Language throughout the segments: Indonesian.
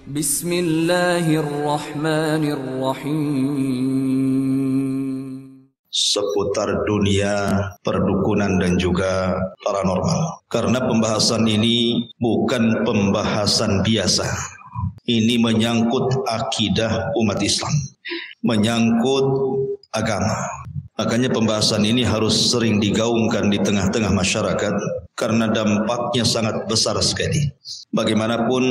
Bismillahirrahmanirrahim. Seputar dunia, perdukunan dan juga paranormal. Karena pembahasan ini bukan pembahasan biasa. Ini menyangkut akidah umat Islam, menyangkut agama. Makanya pembahasan ini harus sering digaungkan di tengah-tengah masyarakat karena dampaknya sangat besar sekali. Bagaimanapun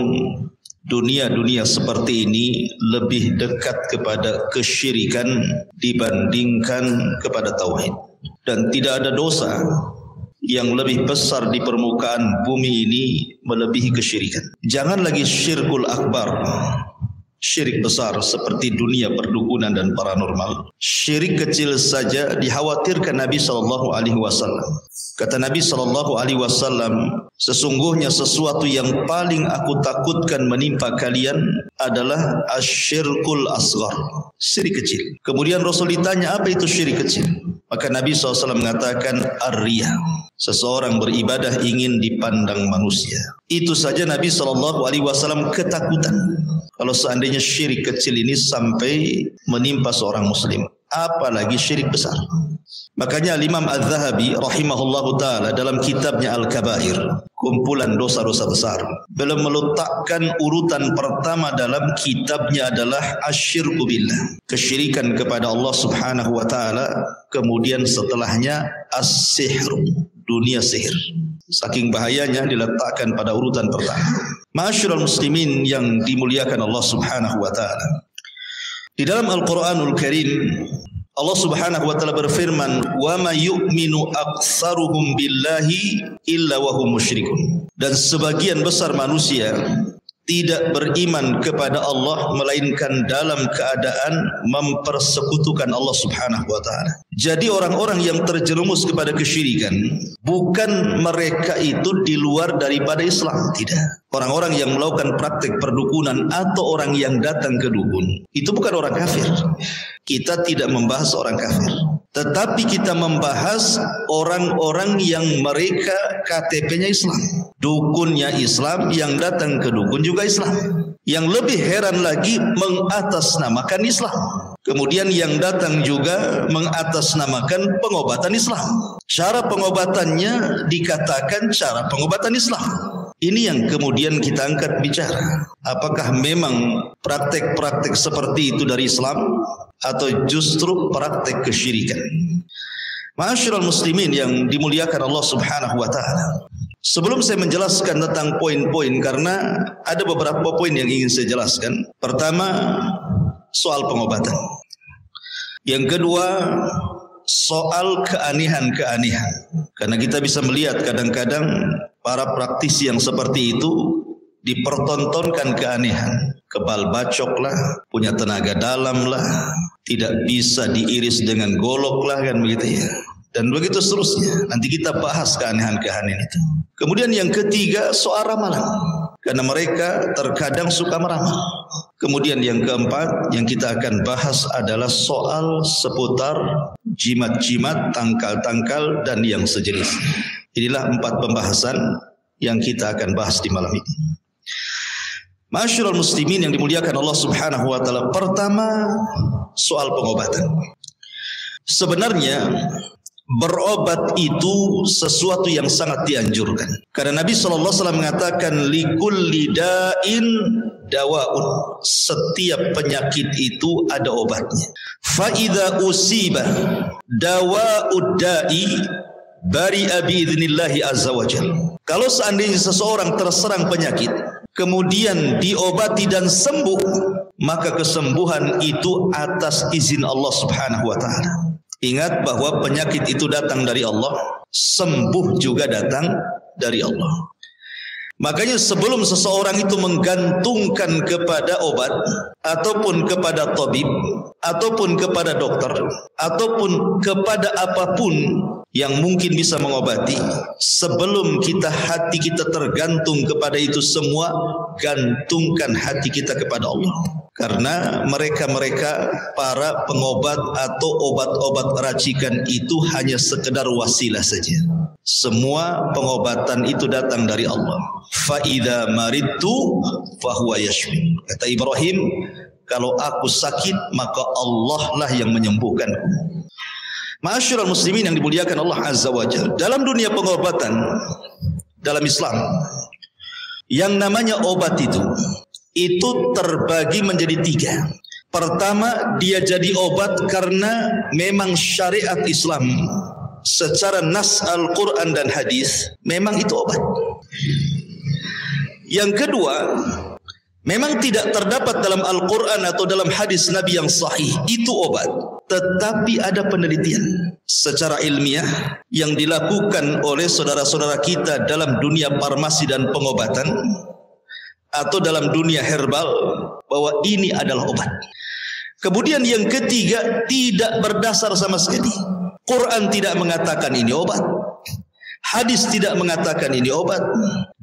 dunia seperti ini lebih dekat kepada kesyirikan dibandingkan kepada tauhid. Dan tidak ada dosa yang lebih besar di permukaan bumi ini melebihi kesyirikan. Jangan lagi syirkul akbar, syirik besar seperti dunia perdukunan dan paranormal. Syirik kecil saja dikhawatirkan Nabi SAW. Kata Nabi SAW, sesungguhnya sesuatu yang paling aku takutkan menimpa kalian adalah asyirkul asghar, syirik kecil. Kemudian Rasul ditanya, apa itu syirik kecil? Maka Nabi SAW mengatakan, ar-riya, seseorang beribadah ingin dipandang manusia. Itu saja Nabi SAW ketakutan kalau seandainya syirik kecil ini sampai menimpa seorang muslim, apalagi syirik besar. Makanya Imam Az-Zahabi rahimahullahu ta'ala dalam kitabnya Al-Kabair, kumpulan dosa-dosa besar, beliau meletakkan urutan pertama dalam kitabnya adalah asyirku billah, kesyirikan kepada Allah subhanahu wa ta'ala. Kemudian setelahnya as-sihr, dunia sihir. Saking bahayanya diletakkan pada urutan pertama. Ma'asyiral muslimin yang dimuliakan Allah subhanahu wa ta'ala, di dalam Al-Quranul Karim Allah subhanahu wa ta'ala berfirman, wa ma yu'minu aktsaruhum billahi illa wa hum musyrikun. Dan sebagian besar manusia tidak beriman kepada Allah melainkan dalam keadaan mempersekutukan Allah subhanahu wa ta'ala. Jadi orang-orang yang terjerumus kepada kesyirikan, bukan mereka itu di luar daripada Islam, tidak. Orang-orang yang melakukan praktik perdukunan atau orang yang datang ke dukun, itu bukan orang kafir. Kita tidak membahas orang kafir, tetapi kita membahas orang-orang yang mereka KTP-nya Islam, dukunnya Islam, yang datang ke dukun juga Islam. Yang lebih heran lagi, mengatasnamakan Islam. Kemudian yang datang juga mengatasnamakan pengobatan Islam. Cara pengobatannya dikatakan cara pengobatan Islam. Ini yang kemudian kita angkat bicara. Apakah memang praktek-praktek seperti itu dari Islam atau justru praktek kesyirikan? Ma'asyiral muslimin yang dimuliakan Allah subhanahu wa ta'ala, sebelum saya menjelaskan tentang poin-poin, karena ada beberapa poin yang ingin saya jelaskan. Pertama, soal pengobatan. Yang kedua, soal keanehan-keanehan. Karena kita bisa melihat kadang-kadang para praktisi yang seperti itu dipertontonkan keanehan. Kebal bacok lah, punya tenaga dalam lah, tidak bisa diiris dengan golok lah, kan begitu ya. Dan begitu seterusnya. Nanti kita bahas keanehan-keanehan itu. Kemudian yang ketiga, soal ramalan. Karena mereka terkadang suka meramal. Kemudian yang keempat yang kita akan bahas adalah soal seputar jimat-jimat, tangkal-tangkal dan yang sejenis. Inilah 4 pembahasan yang kita akan bahas di malam ini. Ma'asyiral muslimin yang dimuliakan Allah subhanahu wa ta'ala, pertama soal pengobatan. Sebenarnya berobat itu sesuatu yang sangat dianjurkan. Karena Nabi SAW mengatakan, likulli da'in dawaun, setiap penyakit itu ada obatnya. Fa idza usiba dawa'ud da'i bari'a bi'idznillah azza wajalla. Kalau seandainya seseorang terserang penyakit, kemudian diobati dan sembuh, maka kesembuhan itu atas izin Allah subhanahu wa ta'ala. Ingat bahwa penyakit itu datang dari Allah, sembuh juga datang dari Allah. Makanya sebelum seseorang itu menggantungkan kepada obat, ataupun kepada tabib, ataupun kepada dokter, ataupun kepada apapun yang mungkin bisa mengobati, sebelum hati kita tergantung kepada itu semua, gantungkan hati kita kepada Allah. Karena mereka para pengobat atau obat-obat racikan itu hanya sekedar wasilah saja. Semua pengobatan itu datang dari Allah. fa idza maridtu fa huwa yashfin. Kata Ibrahim, kalau aku sakit maka Allah lah yang menyembuhkanku. Ma'asyiral muslimin yang dimuliakan Allah Azza wa Jalla, dalam dunia pengobatan dalam Islam, yang namanya obat itu terbagi menjadi 3. Pertama, dia jadi obat karena memang syariat Islam secara nas Al-Quran dan hadis memang itu obat. Yang kedua, memang tidak terdapat dalam Al-Quran atau dalam hadis Nabi yang sahih itu obat, tetapi ada penelitian secara ilmiah yang dilakukan oleh saudara-saudara kita dalam dunia farmasi dan pengobatan atau dalam dunia herbal bahwa ini adalah obat. Kemudian yang ketiga, tidak berdasar sama sekali. Quran tidak mengatakan ini obat, hadis tidak mengatakan ini obat,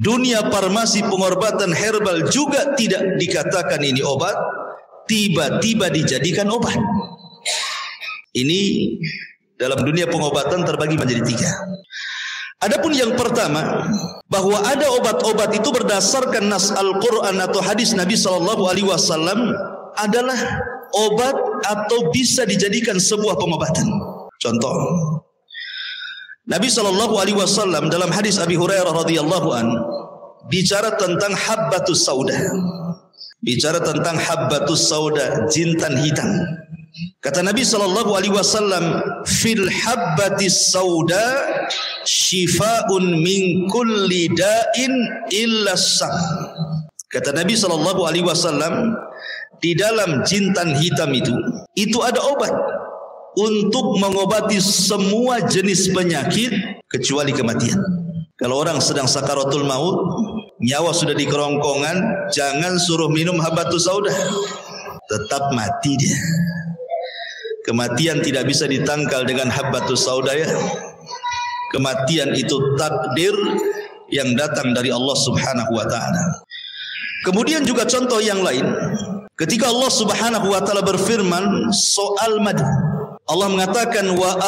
dunia farmasi pengobatan herbal juga tidak dikatakan ini obat, tiba-tiba dijadikan obat. Ini dalam dunia pengobatan terbagi menjadi 3. Adapun yang pertama, bahwa ada obat-obat itu berdasarkan nas Al-Quran atau hadis Nabi SAW adalah obat atau bisa dijadikan sebuah pengobatan. Contoh, Nabi SAW dalam hadis Abi Hurairah radhiyallahu an bicara tentang habbatus sauda. Bicara tentang habbatus sauda, jintan hitam. Kata Nabi SAW, fil habbatis sauda shifaun min kulli da'in illa sam. Kata Nabi SAW, di dalam jintan hitam itu ada obat untuk mengobati semua jenis penyakit kecuali kematian. Kalau orang sedang sakaratul maut, nyawa sudah di kerongkongan, jangan suruh minum habbatus sauda, tetap mati dia. Kematian tidak bisa ditangkal dengan habbatus sauda ya. Kematian itu takdir yang datang dari Allah Subhanahu wa taala. Kemudian juga contoh yang lain, ketika Allah Subhanahu wa taala berfirman soal madu, Allah mengatakan wa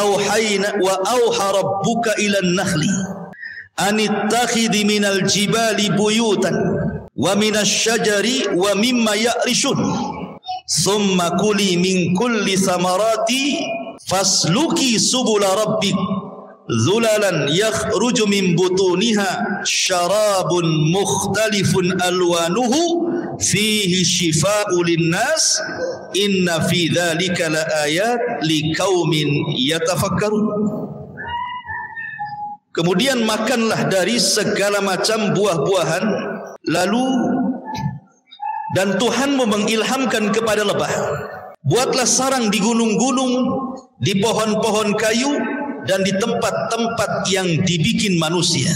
auha rabbuka ilan nakhli anittakhidhi minal jibali buyutan wa minas syajari wa mimma ya'rishun summa kuli min kulli samarati fasluki subula rabbik zulalan yakhruju min butuniha syarabun mukhtalifun alwanuhu fihi shifa'u linnas inna fi dzalika laayat liqaumin yatafakkarun. Kemudian makanlah dari segala macam buah-buahan, lalu dan Tuhanmu mengilhamkan kepada lebah, buatlah sarang di gunung-gunung, di pohon-pohon kayu, dan di tempat-tempat yang dibikin manusia.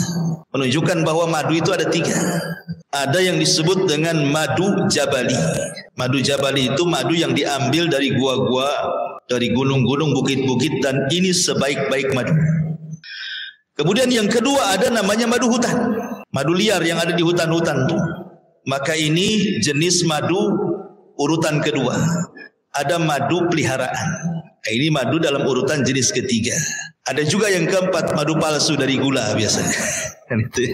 Menunjukkan bahwa madu itu ada 3. Ada yang disebut dengan madu jabali. Madu jabali itu madu yang diambil dari gua-gua, dari gunung-gunung, bukit-bukit, dan ini sebaik-baik madu. Kemudian yang kedua ada namanya madu hutan, madu liar yang ada di hutan-hutan tuh. Maka ini jenis madu urutan kedua. Ada madu peliharaan. Ini madu dalam urutan jenis ketiga. Ada juga yang keempat, madu palsu dari gula biasanya. Kan itu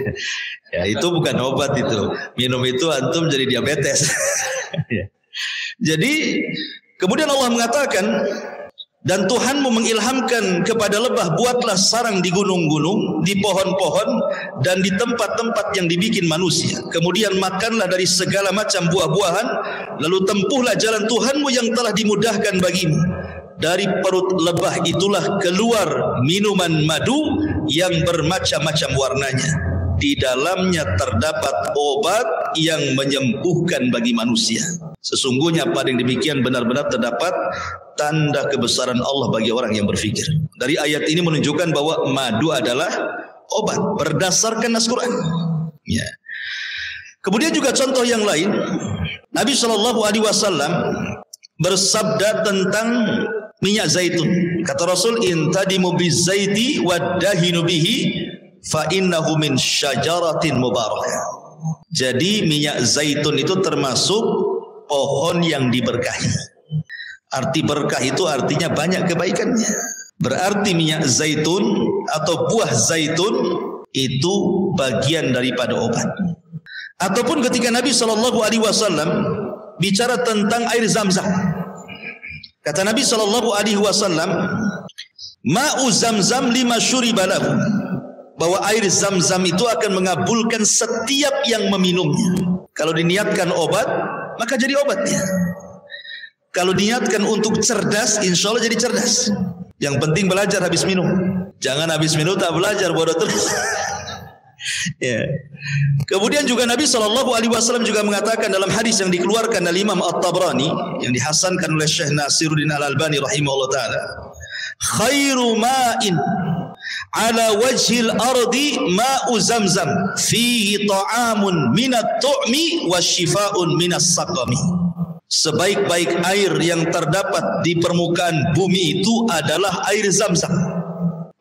ya, itu bukan obat itu. Minum itu antum jadi diabetes. Jadi kemudian Allah mengatakan, dan Tuhanmu mengilhamkan kepada lebah, buatlah sarang di gunung-gunung, di pohon-pohon, dan di tempat-tempat yang dibikin manusia. Kemudian makanlah dari segala macam buah-buahan, lalu tempuhlah jalan Tuhanmu yang telah dimudahkan bagimu. Dari perut lebah itulah keluar minuman madu yang bermacam-macam warnanya. Di dalamnya terdapat obat yang menyembuhkan bagi manusia. Sesungguhnya pada yang demikian benar-benar terdapat tanda kebesaran Allah bagi orang yang berfikir. Dari ayat ini menunjukkan bahwa madu adalah obat berdasarkan nas Quran. Ya. Kemudian juga contoh yang lain, Nabi SAW bersabda tentang minyak zaitun. Kata Rasul, intadimu bizaiti waddahinu bihi fa innahu min syajaratin mubarakah. Jadi minyak zaitun itu termasuk pohon yang diberkahi. Arti berkah itu artinya banyak kebaikannya. Berarti minyak zaitun atau buah zaitun itu bagian daripada obat. Ataupun ketika Nabi SAW bicara tentang air Zamzam, kata Nabi SAW, ma'u Zamzam lima syuriba lahu, bahwa air Zamzam itu akan mengabulkan setiap yang meminumnya. Kalau diniatkan obat, maka jadi obatnya. Kalau diniatkan untuk cerdas, insya Allah jadi cerdas. Yang penting belajar habis minum. Jangan habis minum tak belajar, bodoh terus. Ya. Kemudian juga Nabi SAW juga mengatakan dalam hadis yang dikeluarkan oleh Imam At-Tabrani, yang dihasankan oleh Syekh Nasiruddin Al-Albani rahimahullah ta'ala, khairu ma'in ala wajhil ardi ma'u Zamzam fihi ta'amun minat tu'mi wa shifa'un minas saqami. Sebaik-baik air yang terdapat di permukaan bumi itu adalah air Zamzam.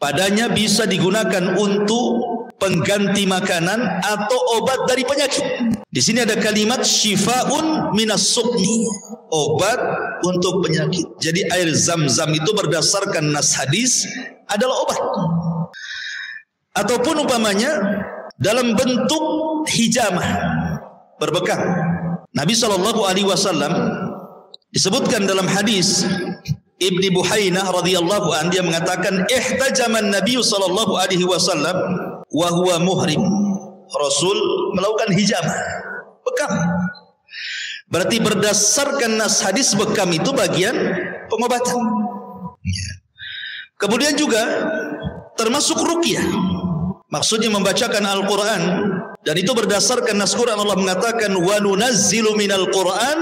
Padanya bisa digunakan untuk pengganti makanan atau obat dari penyakit. Di sini ada kalimat syifa'un minas suqmi, obat untuk penyakit. Jadi air Zamzam itu berdasarkan nas hadis adalah obat. Ataupun umpamanya dalam bentuk hijamah, berbekam. Nabi SAW disebutkan dalam hadis Ibni Buhainah radhiyallahu anhu, dia mengatakan ihtajaman Nabi SAW wa huwa muhrim. Rasul melakukan hijamah, bekam. Berarti berdasarkan nas hadis bekam itu bagian pengobatan. Kemudian juga termasuk ruqyah, maksudnya membacakan Al-Quran, dan itu berdasarkan nas Quran. Allah mengatakan wa nunazzilu minal Quran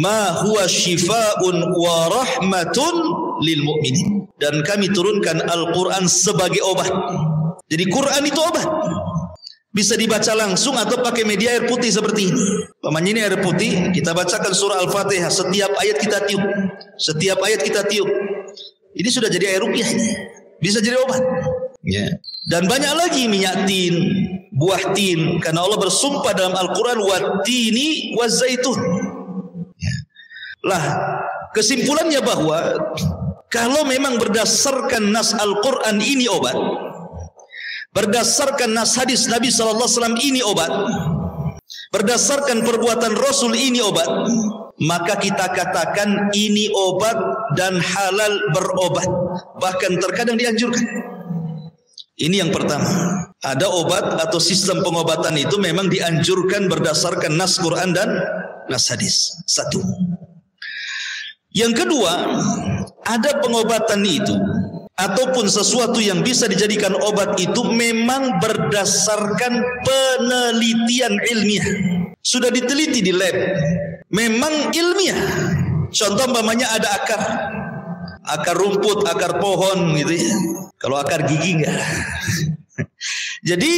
ma huwa shifaa'un wa rahmatun lil mu'minin, dan kami turunkan Al-Quran sebagai obat. Jadi Quran itu obat, bisa dibaca langsung atau pakai media air putih seperti ini. Pamannya ini air putih, kita bacakan surah Al-Fatihah, setiap ayat kita tiup, setiap ayat kita tiup. Ini sudah jadi air ruqyah, bisa jadi obat. Ya. Dan banyak lagi minyak tin, buah tin, karena Allah bersumpah dalam Al-Quran wat-tini waz-zaitun. Ya. Lah, kesimpulannya bahwa kalau memang berdasarkan nas Al-Quran ini obat, berdasarkan nas hadis Nabi SAW ini obat, berdasarkan perbuatan Rasul ini obat, maka kita katakan ini obat dan halal berobat, bahkan terkadang dianjurkan. Ini yang pertama, ada obat atau sistem pengobatan itu memang dianjurkan berdasarkan nas Quran dan nas hadis. Satu. Yang kedua, ada pengobatan itu ataupun sesuatu yang bisa dijadikan obat itu memang berdasarkan penelitian ilmiah. Sudah diteliti di lab, memang ilmiah. Contoh umpamanya ada akar rumput, akar pohon gitu ya. Kalau akar gigi enggak. Jadi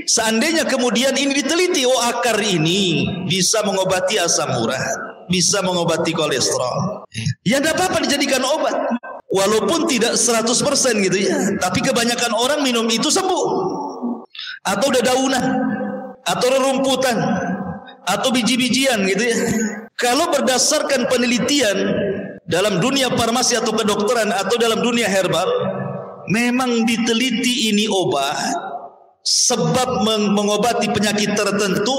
seandainya kemudian ini diteliti, oh akar ini bisa mengobati asam urat, bisa mengobati kolesterol, ya tidak apa-apa dijadikan obat. Walaupun tidak 100% gitu ya, tapi kebanyakan orang minum itu sembuh. Atau dedaunan, atau rerumputan, atau biji-bijian gitu ya. Kalau berdasarkan penelitian dalam dunia farmasi atau kedokteran atau dalam dunia herbal, memang diteliti ini obat, sebab mengobati penyakit tertentu,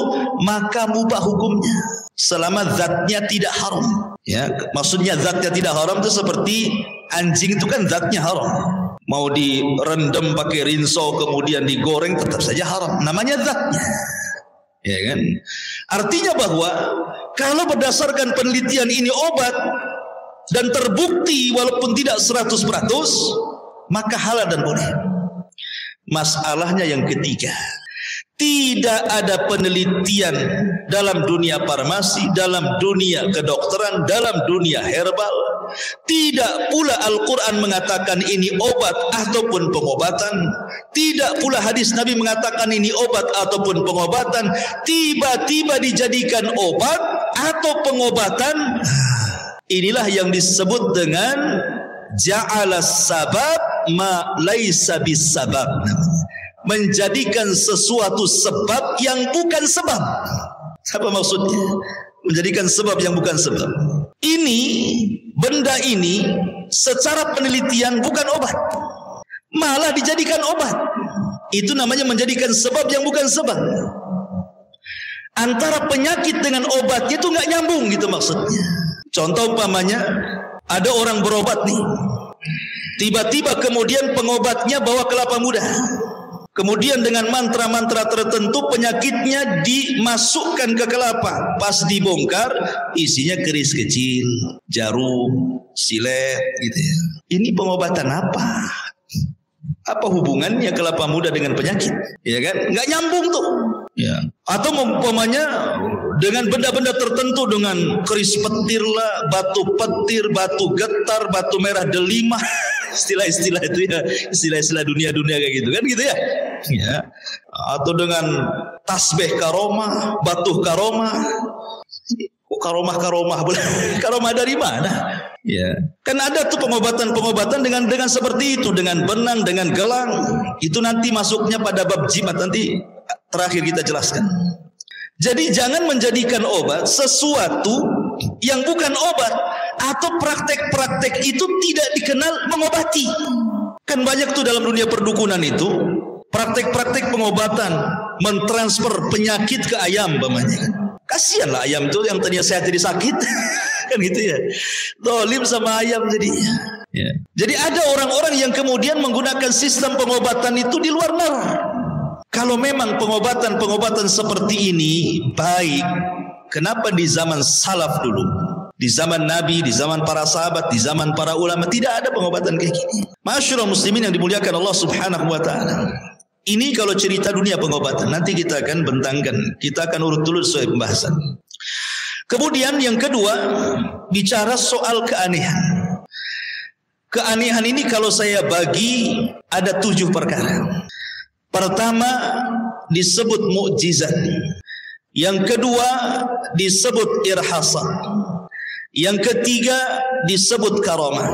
maka mubah hukumnya selama zatnya tidak haram. Ya, maksudnya zatnya tidak haram itu seperti anjing itu kan zatnya haram. Mau direndam pakai rinso kemudian digoreng tetap saja haram. Namanya zatnya. Ya kan? Artinya bahwa kalau berdasarkan penelitian ini obat dan terbukti walaupun tidak 100%, maka halal dan boleh. Masalahnya yang ketiga, tidak ada penelitian dalam dunia farmasi, dalam dunia kedokteran, dalam dunia herbal. Tidak pula Al-Quran mengatakan ini obat ataupun pengobatan. Tidak pula hadis Nabi mengatakan ini obat ataupun pengobatan. Tiba-tiba dijadikan obat atau pengobatan. Inilah yang disebut dengan ja'ala sabab ma laisa bisabab, menjadikan sesuatu sebab yang bukan sebab. Apa maksudnya? Menjadikan sebab yang bukan sebab. Ini, benda ini secara penelitian bukan obat, malah dijadikan obat. Itu namanya menjadikan sebab yang bukan sebab. Antara penyakit dengan obatnya itu nggak nyambung gitu maksudnya. Contoh umpamanya ada orang berobat nih, tiba-tiba kemudian pengobatnya bawa kelapa muda. Kemudian dengan mantra-mantra tertentu penyakitnya dimasukkan ke kelapa. Pas dibongkar isinya keris kecil, jarum, silet gitu ya. Ini pengobatan apa? Apa hubungannya kelapa muda dengan penyakit? Ya kan? Nggak nyambung tuh. Ya. Atau umpamanya dengan benda-benda tertentu, dengan keris petir lah, batu petir, batu getar, batu merah delima, istilah-istilah itu ya, istilah-istilah dunia-dunia kayak gitu kan gitu ya. Ya. Atau dengan tasbih karomah, batu karomah. Kok karomah karomah dari mana? Ya, kan ada tuh pengobatan dengan seperti itu, dengan benang, dengan gelang. Itu nanti masuknya pada bab jimat, nanti terakhir kita jelaskan. Jadi jangan menjadikan obat sesuatu yang bukan obat, atau praktek-praktek itu tidak dikenal mengobati. Kan banyak tuh dalam dunia perdukunan itu praktek-praktek pengobatan, mentransfer penyakit ke ayam umpamanya. Kasihanlah ayam itu yang tadinya sehat jadi sakit. Kan gitu ya. Dolim sama ayam jadinya. Ya. Jadi ada orang-orang yang kemudian menggunakan sistem pengobatan itu di luar nalar. Kalau memang pengobatan seperti ini baik, kenapa di zaman salaf dulu, di zaman Nabi, di zaman para sahabat, di zaman para ulama tidak ada pengobatan kayak gini? Masyaallah muslimin yang dimuliakan Allah Subhanahu wa taala. Ini kalau cerita dunia pengobatan, nanti kita akan bentangkan, kita akan urut dulu sesuai pembahasan. Kemudian yang kedua, bicara soal keanehan. Keanehan ini kalau saya bagi ada 7 perkara. Pertama disebut mukjizat. Yang kedua disebut irhasat. Yang ketiga disebut karamah.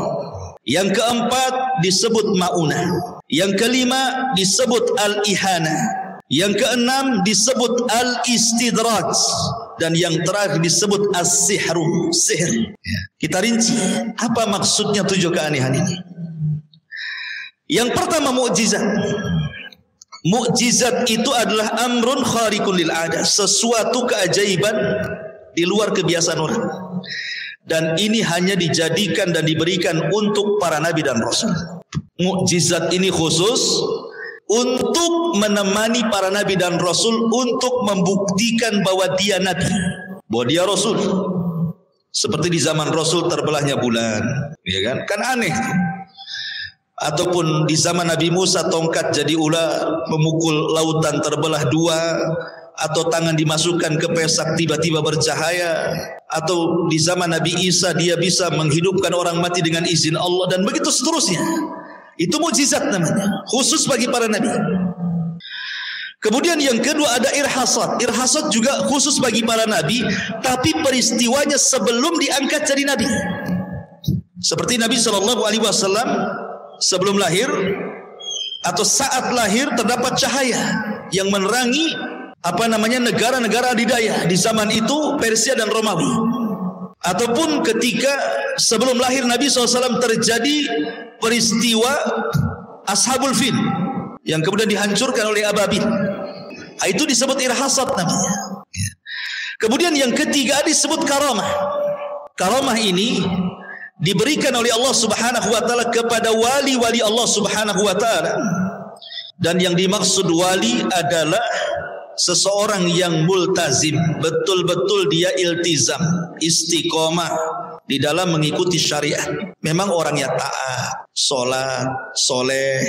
Yang keempat disebut maunah. Yang kelima disebut al-ihana. Yang keenam disebut al-istidraj. Dan yang terakhir disebut as-sihru, sihir. Kita rinci, apa maksudnya 7 keanehan ini? Yang pertama mukjizat. Mukjizat itu adalah amrun khariqun lil 'adah, sesuatu keajaiban di luar kebiasaan orang. Dan ini hanya dijadikan dan diberikan untuk para nabi dan rasul. Mukjizat ini khusus untuk menemani para nabi dan rasul, untuk membuktikan bahwa dia nabi, bahwa dia rasul. Seperti di zaman rasul terbelahnya bulan, ya kan? Kan aneh. Ataupun di zaman Nabi Musa tongkat jadi ular, memukul lautan terbelah 2, atau tangan dimasukkan ke pesak tiba-tiba bercahaya, atau di zaman Nabi Isa dia bisa menghidupkan orang mati dengan izin Allah, dan begitu seterusnya. Itu mukjizat namanya, khusus bagi para nabi. Kemudian yang kedua ada irhasat. Irhasat juga khusus bagi para nabi, tapi peristiwanya sebelum diangkat jadi nabi. Seperti Nabi SAW sebelum lahir atau saat lahir terdapat cahaya yang menerangi negara-negara adidaya di zaman itu, Persia dan Romawi. Ataupun ketika sebelum lahir Nabi SAW terjadi peristiwa Ashabul Fil yang kemudian dihancurkan oleh Ababil. Itu disebut irhasat namanya. Kemudian yang ketiga disebut karamah. Karamah ini diberikan oleh Allah Subhanahu wa taala kepada wali-wali Allah Subhanahu wa taala. Dan yang dimaksud wali adalah seseorang yang multazim, betul-betul dia iltizam, istiqomah di dalam mengikuti syariat. Memang orangnya taat, sholat, soleh,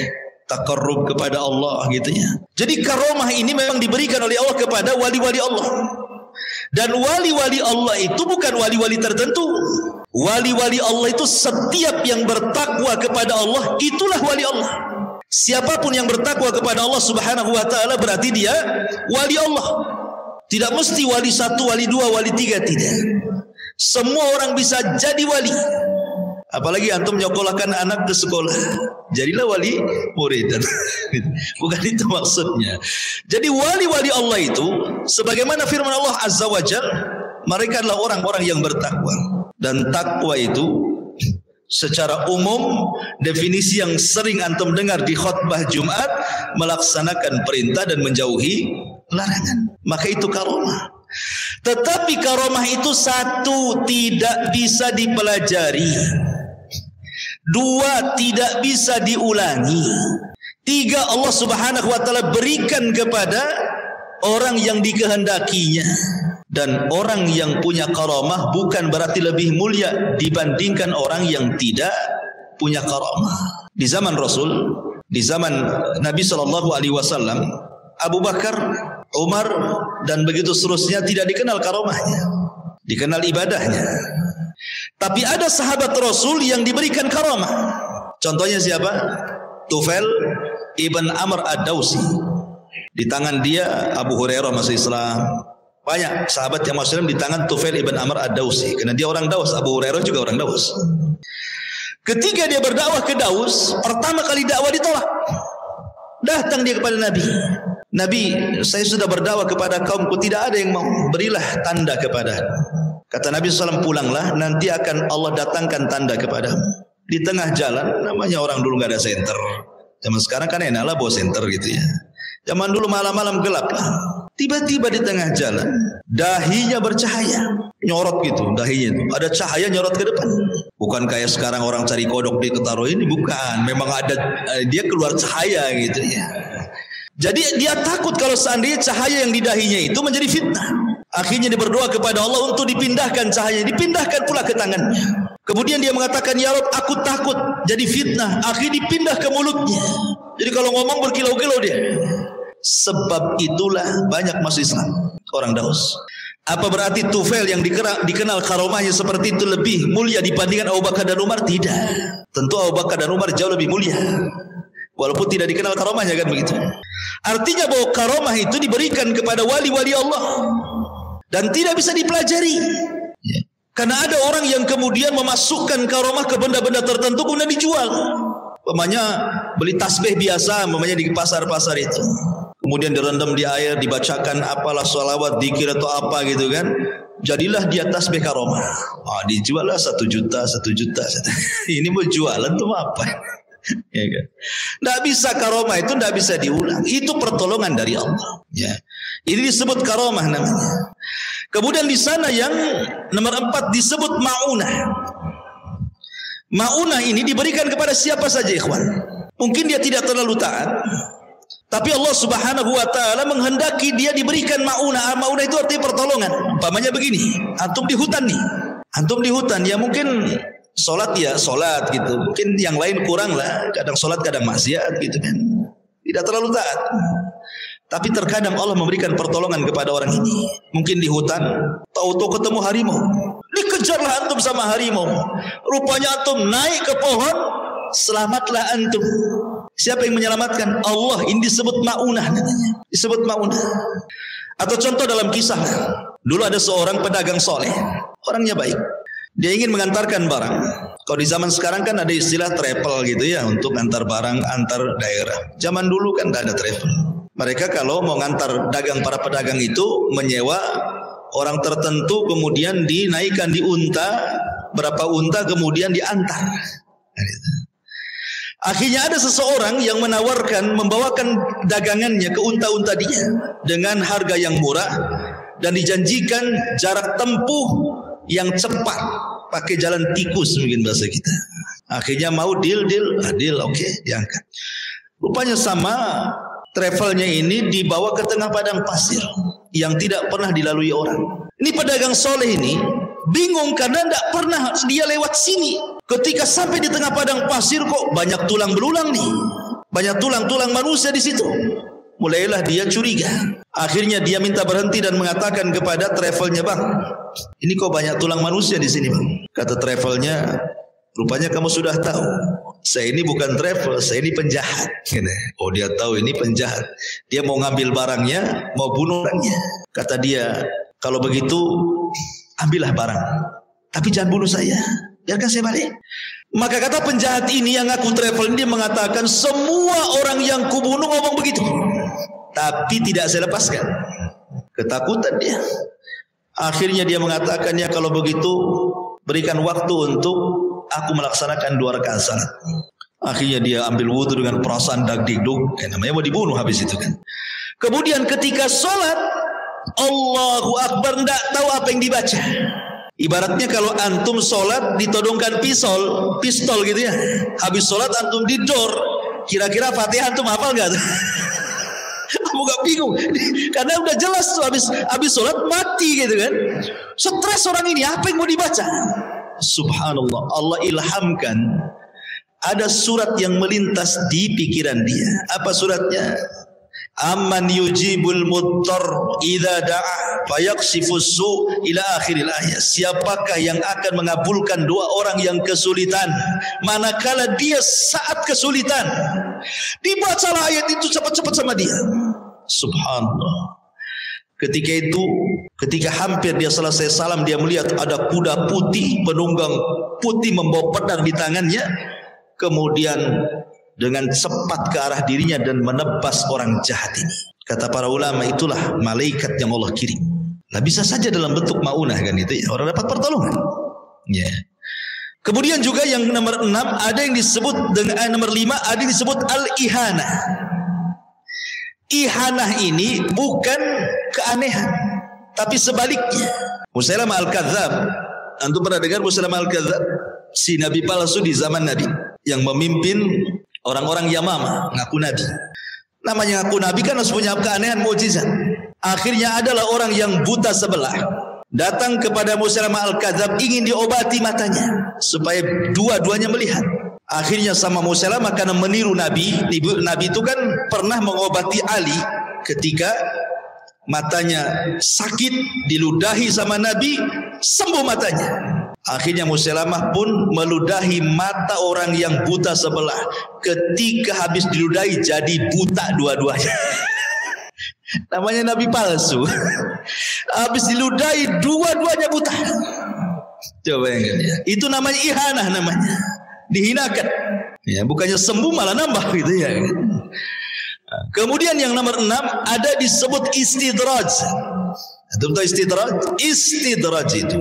takarrub kepada Allah gitu ya. Jadi karamah ini memang diberikan oleh Allah kepada wali-wali Allah. Dan wali-wali Allah itu bukan wali-wali tertentu. Wali-wali Allah itu setiap yang bertakwa kepada Allah, itulah wali Allah. Siapapun yang bertakwa kepada Allah Subhanahu wa taala berarti dia wali Allah. Tidak mesti wali 1, wali 2, wali 3, tidak. Semua orang bisa jadi wali. Apalagi antum nyokolahkan anak ke sekolah, jadilah wali murid. Bukan itu maksudnya. Jadi wali-wali Allah itu sebagaimana firman Allah Azza wa Jalla, mereka adalah orang-orang yang bertakwa. Dan takwa itu secara umum definisi yang sering antum dengar di khutbah Jumat, melaksanakan perintah dan menjauhi larangan. Maka itu karomah. Tetapi karomah itu satu, tidak bisa dipelajari. Dua, tidak bisa diulangi. Tiga, Allah Subhanahu wa ta'ala berikan kepada orang yang dikehendakinya. Dan orang yang punya karamah bukan berarti lebih mulia dibandingkan orang yang tidak punya karamah. Di zaman Rasul, di zaman Nabi SAW, Abu Bakar, Umar, dan begitu seterusnya tidak dikenal karamahnya, dikenal ibadahnya. Tapi ada sahabat Rasul yang diberikan karamah. Contohnya siapa? Tufail ibn Amr ad-Dawsi. Di tangan dia Abu Hurairah masuk Islam. Banyak sahabat yang masuk Islam di tangan Tufail ibn Amr ad-Dawsi, karena dia orang Daus. Abu Hurairah juga orang Daus. Ketika dia berdakwah ke Daus, pertama kali dakwah ditolak. Datang dia kepada Nabi. Nabi, saya sudah berdakwah kepada kaumku, tidak ada yang mau. Berilah tanda kepada. Kata Nabi SAW, pulanglah, nanti akan Allah datangkan tanda kepadamu. Di tengah jalan, namanya orang dulu nggak ada senter. Zaman sekarang kan enak lah bawa senter gitu ya. Zaman dulu malam-malam gelap lah. Tiba-tiba di tengah jalan, dahinya bercahaya, nyorot gitu dahinya itu. Ada cahaya nyorot ke depan. Bukan kayak sekarang orang cari kodok di ketaruh ini, bukan. Memang ada, dia keluar cahaya gitu ya. Jadi dia takut kalau seandainya cahaya yang di dahinya itu menjadi fitnah. Akhirnya dia berdoa kepada Allah untuk dipindahkan cahaya, dipindahkan pula ke tangannya. Kemudian dia mengatakan, ya Rabb, aku takut jadi fitnah. Akhirnya dipindah ke mulutnya. Jadi kalau ngomong berkilau-kilau dia. Sebab itulah banyak masuk Islam orang Daus. Apa berarti Tufail yang dikenal karomahnya seperti itu lebih mulia dibandingkan Abu Bakar dan Umar? Tidak. Tentu Abu Bakar dan Umar jauh lebih mulia, walaupun tidak dikenal karomahnya, kan begitu. Artinya bahwa karomah itu diberikan kepada wali-wali Allah dan tidak bisa dipelajari. Karena ada orang yang kemudian memasukkan karomah ke benda-benda tertentu kemudian dijual. Umpamanya beli tasbih biasa, umpamanya di pasar-pasar itu, kemudian direndam di air, dibacakan apalah sholawat, dikir atau apa gitu kan, jadilah dia tasbih karomah. Dijual lah 1 juta. Ini mau jualan tuh apa? Ya kan? Nggak bisa, karomah itu nggak bisa diulang. Itu pertolongan dari Allah. Ya, ini disebut karomah namanya. Kemudian di sana yang nomor 4 disebut ma'unah. Ma'unah ini diberikan kepada siapa saja, ikhwan. Mungkin dia tidak terlalu taat, tapi Allah Subhanahu wa ta'ala menghendaki dia diberikan ma'unah. Ma'unah itu artinya pertolongan. Umpamanya begini, antum di hutan nih. Antum di hutan, ya mungkin sholat ya sholat gitu. Mungkin yang lain kurang lah. Kadang sholat, kadang maksiat gitu kan. Tidak terlalu taat. Tapi terkadang Allah memberikan pertolongan kepada orang ini. Mungkin di hutan, tahu-tahu ketemu harimau. Dikejarlah antum sama harimau. Rupanya antum naik ke pohon, selamatlah antum. Siapa yang menyelamatkan? Allah. Ini disebut ma'unah namanya. Disebut ma'unah. Atau contoh dalam kisah, dulu ada seorang pedagang soleh, orangnya baik. Dia ingin mengantarkan barang. Kalau di zaman sekarang kan ada istilah travel gitu ya, untuk antar barang antar daerah. Zaman dulu kan tidak ada travel. Mereka kalau mau ngantar dagang, para pedagang itu menyewa orang tertentu, kemudian dinaikkan di unta, berapa unta, kemudian diantar. Akhirnya ada seseorang yang menawarkan membawakan dagangannya ke unta-unta dia dengan harga yang murah dan dijanjikan jarak tempuh yang cepat, pakai jalan tikus mungkin bahasa kita. Akhirnya mau deal, oke, diangkat. Rupanya sama travelnya ini dibawa ke tengah padang pasir yang tidak pernah dilalui orang. Ini pedagang soleh ini bingung karena tidak pernah dia lewat sini. Ketika sampai di tengah padang pasir, kok banyak tulang belulang nih, banyak tulang-tulang manusia di situ. Mulailah dia curiga. Akhirnya dia minta berhenti dan mengatakan kepada travelnya, bang, ini kok banyak tulang manusia di sini, bang? Kata travelnya, rupanya kamu sudah tahu, saya ini bukan travel, saya ini penjahat. Oh, dia tahu ini penjahat. Dia mau ngambil barangnya, mau bunuh orangnya. Kata dia, kalau begitu ambillah barang, tapi jangan bunuh saya, biarkan saya balik. Maka kata penjahat ini yang ngaku travel ini, dia mengatakan, semua orang yang kubunuh ngomong begitu, tapi tidak saya lepaskan. Ketakutan dia. Akhirnya dia mengatakan, ya kalau begitu berikan waktu untuk aku melaksanakan 2 rakaat salat. Akhirnya dia ambil wudu dengan perasaan dagdikduk, namanya mau dibunuh habis itu kan. Kemudian ketika sholat, Allahu Akbar, tidak tahu apa yang dibaca. Ibaratnya kalau antum sholat ditodongkan pistol gitu ya. Habis sholat antum didor, kira-kira Fatihah antum hafal nggak? Aku gak bingung, karena udah jelas tuh habis sholat mati gitu kan. Stres orang ini, apa yang mau dibaca? Subhanallah, Allah ilhamkan. Ada surat yang melintas di pikiran dia. Apa suratnya? Amman yujibul muttar idza da'a fayaksifus su' ila akhiril ayat. Siapakah yang akan mengabulkan doa orang yang kesulitan manakala dia saat kesulitan? Dibacalah ayat itu cepat-cepat sama dia. Subhanallah. Ketika hampir dia selesai salam, dia melihat ada kuda putih, penunggang putih membawa pedang di tangannya. Kemudian dengan cepat ke arah dirinya dan menebas orang jahat ini. Kata para ulama, itulah malaikat yang Allah kirim. Nah, bisa saja dalam bentuk maunah kan itu ya, orang dapat pertolongan. Ya. Kemudian juga yang nomor 6 ada yang disebut dengan nomor 5 ada yang disebut al-ihanah. Ihanah ini bukan keanehan, tapi sebaliknya. Musailamah al-Kadzdzab, antum pernah dengar Musailamah al-Kadzdzab? Si nabi palsu di zaman Nabi yang memimpin orang-orang Yamamah ngaku nabi. Namanya ngaku nabi kan harus punya keanehan, mukjizat. Akhirnya adalah orang yang buta sebelah datang kepada Musailamah al-Kadzdzab ingin diobati matanya supaya dua-duanya melihat. Akhirnya sama Musailamah karena meniru Nabi. Nabi itu kan pernah mengobati Ali ketika matanya sakit, diludahi sama Nabi, sembuh matanya. Akhirnya Musailamah pun meludahi mata orang yang buta sebelah. Ketika habis diludahi jadi buta dua-duanya. Namanya Nabi palsu. Habis diludahi dua-duanya buta. Coba yang ya. Itu namanya ihanah namanya. Dihinakan. Ya, bukannya sembuh malah nambah gitu ya. Kemudian yang nomor 6 ada disebut istidraj. Tahu istidraj? Istidraj itu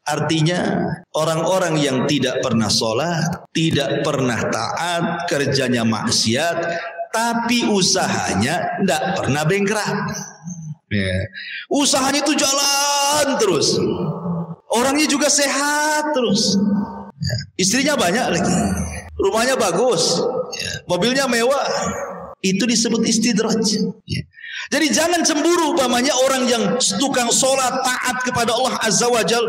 artinya orang-orang yang tidak pernah sholat, tidak pernah taat, kerjanya maksiat, tapi usahanya tidak pernah bengkrak. Ya. Usahanya itu jalan terus, orangnya juga sehat terus. Ya. Istrinya banyak lagi, rumahnya bagus, ya. Mobilnya mewah. Itu disebut istidraj. Ya. Jadi jangan cemburu umpamanya orang yang tukang sholat taat kepada Allah Azza wa Jal,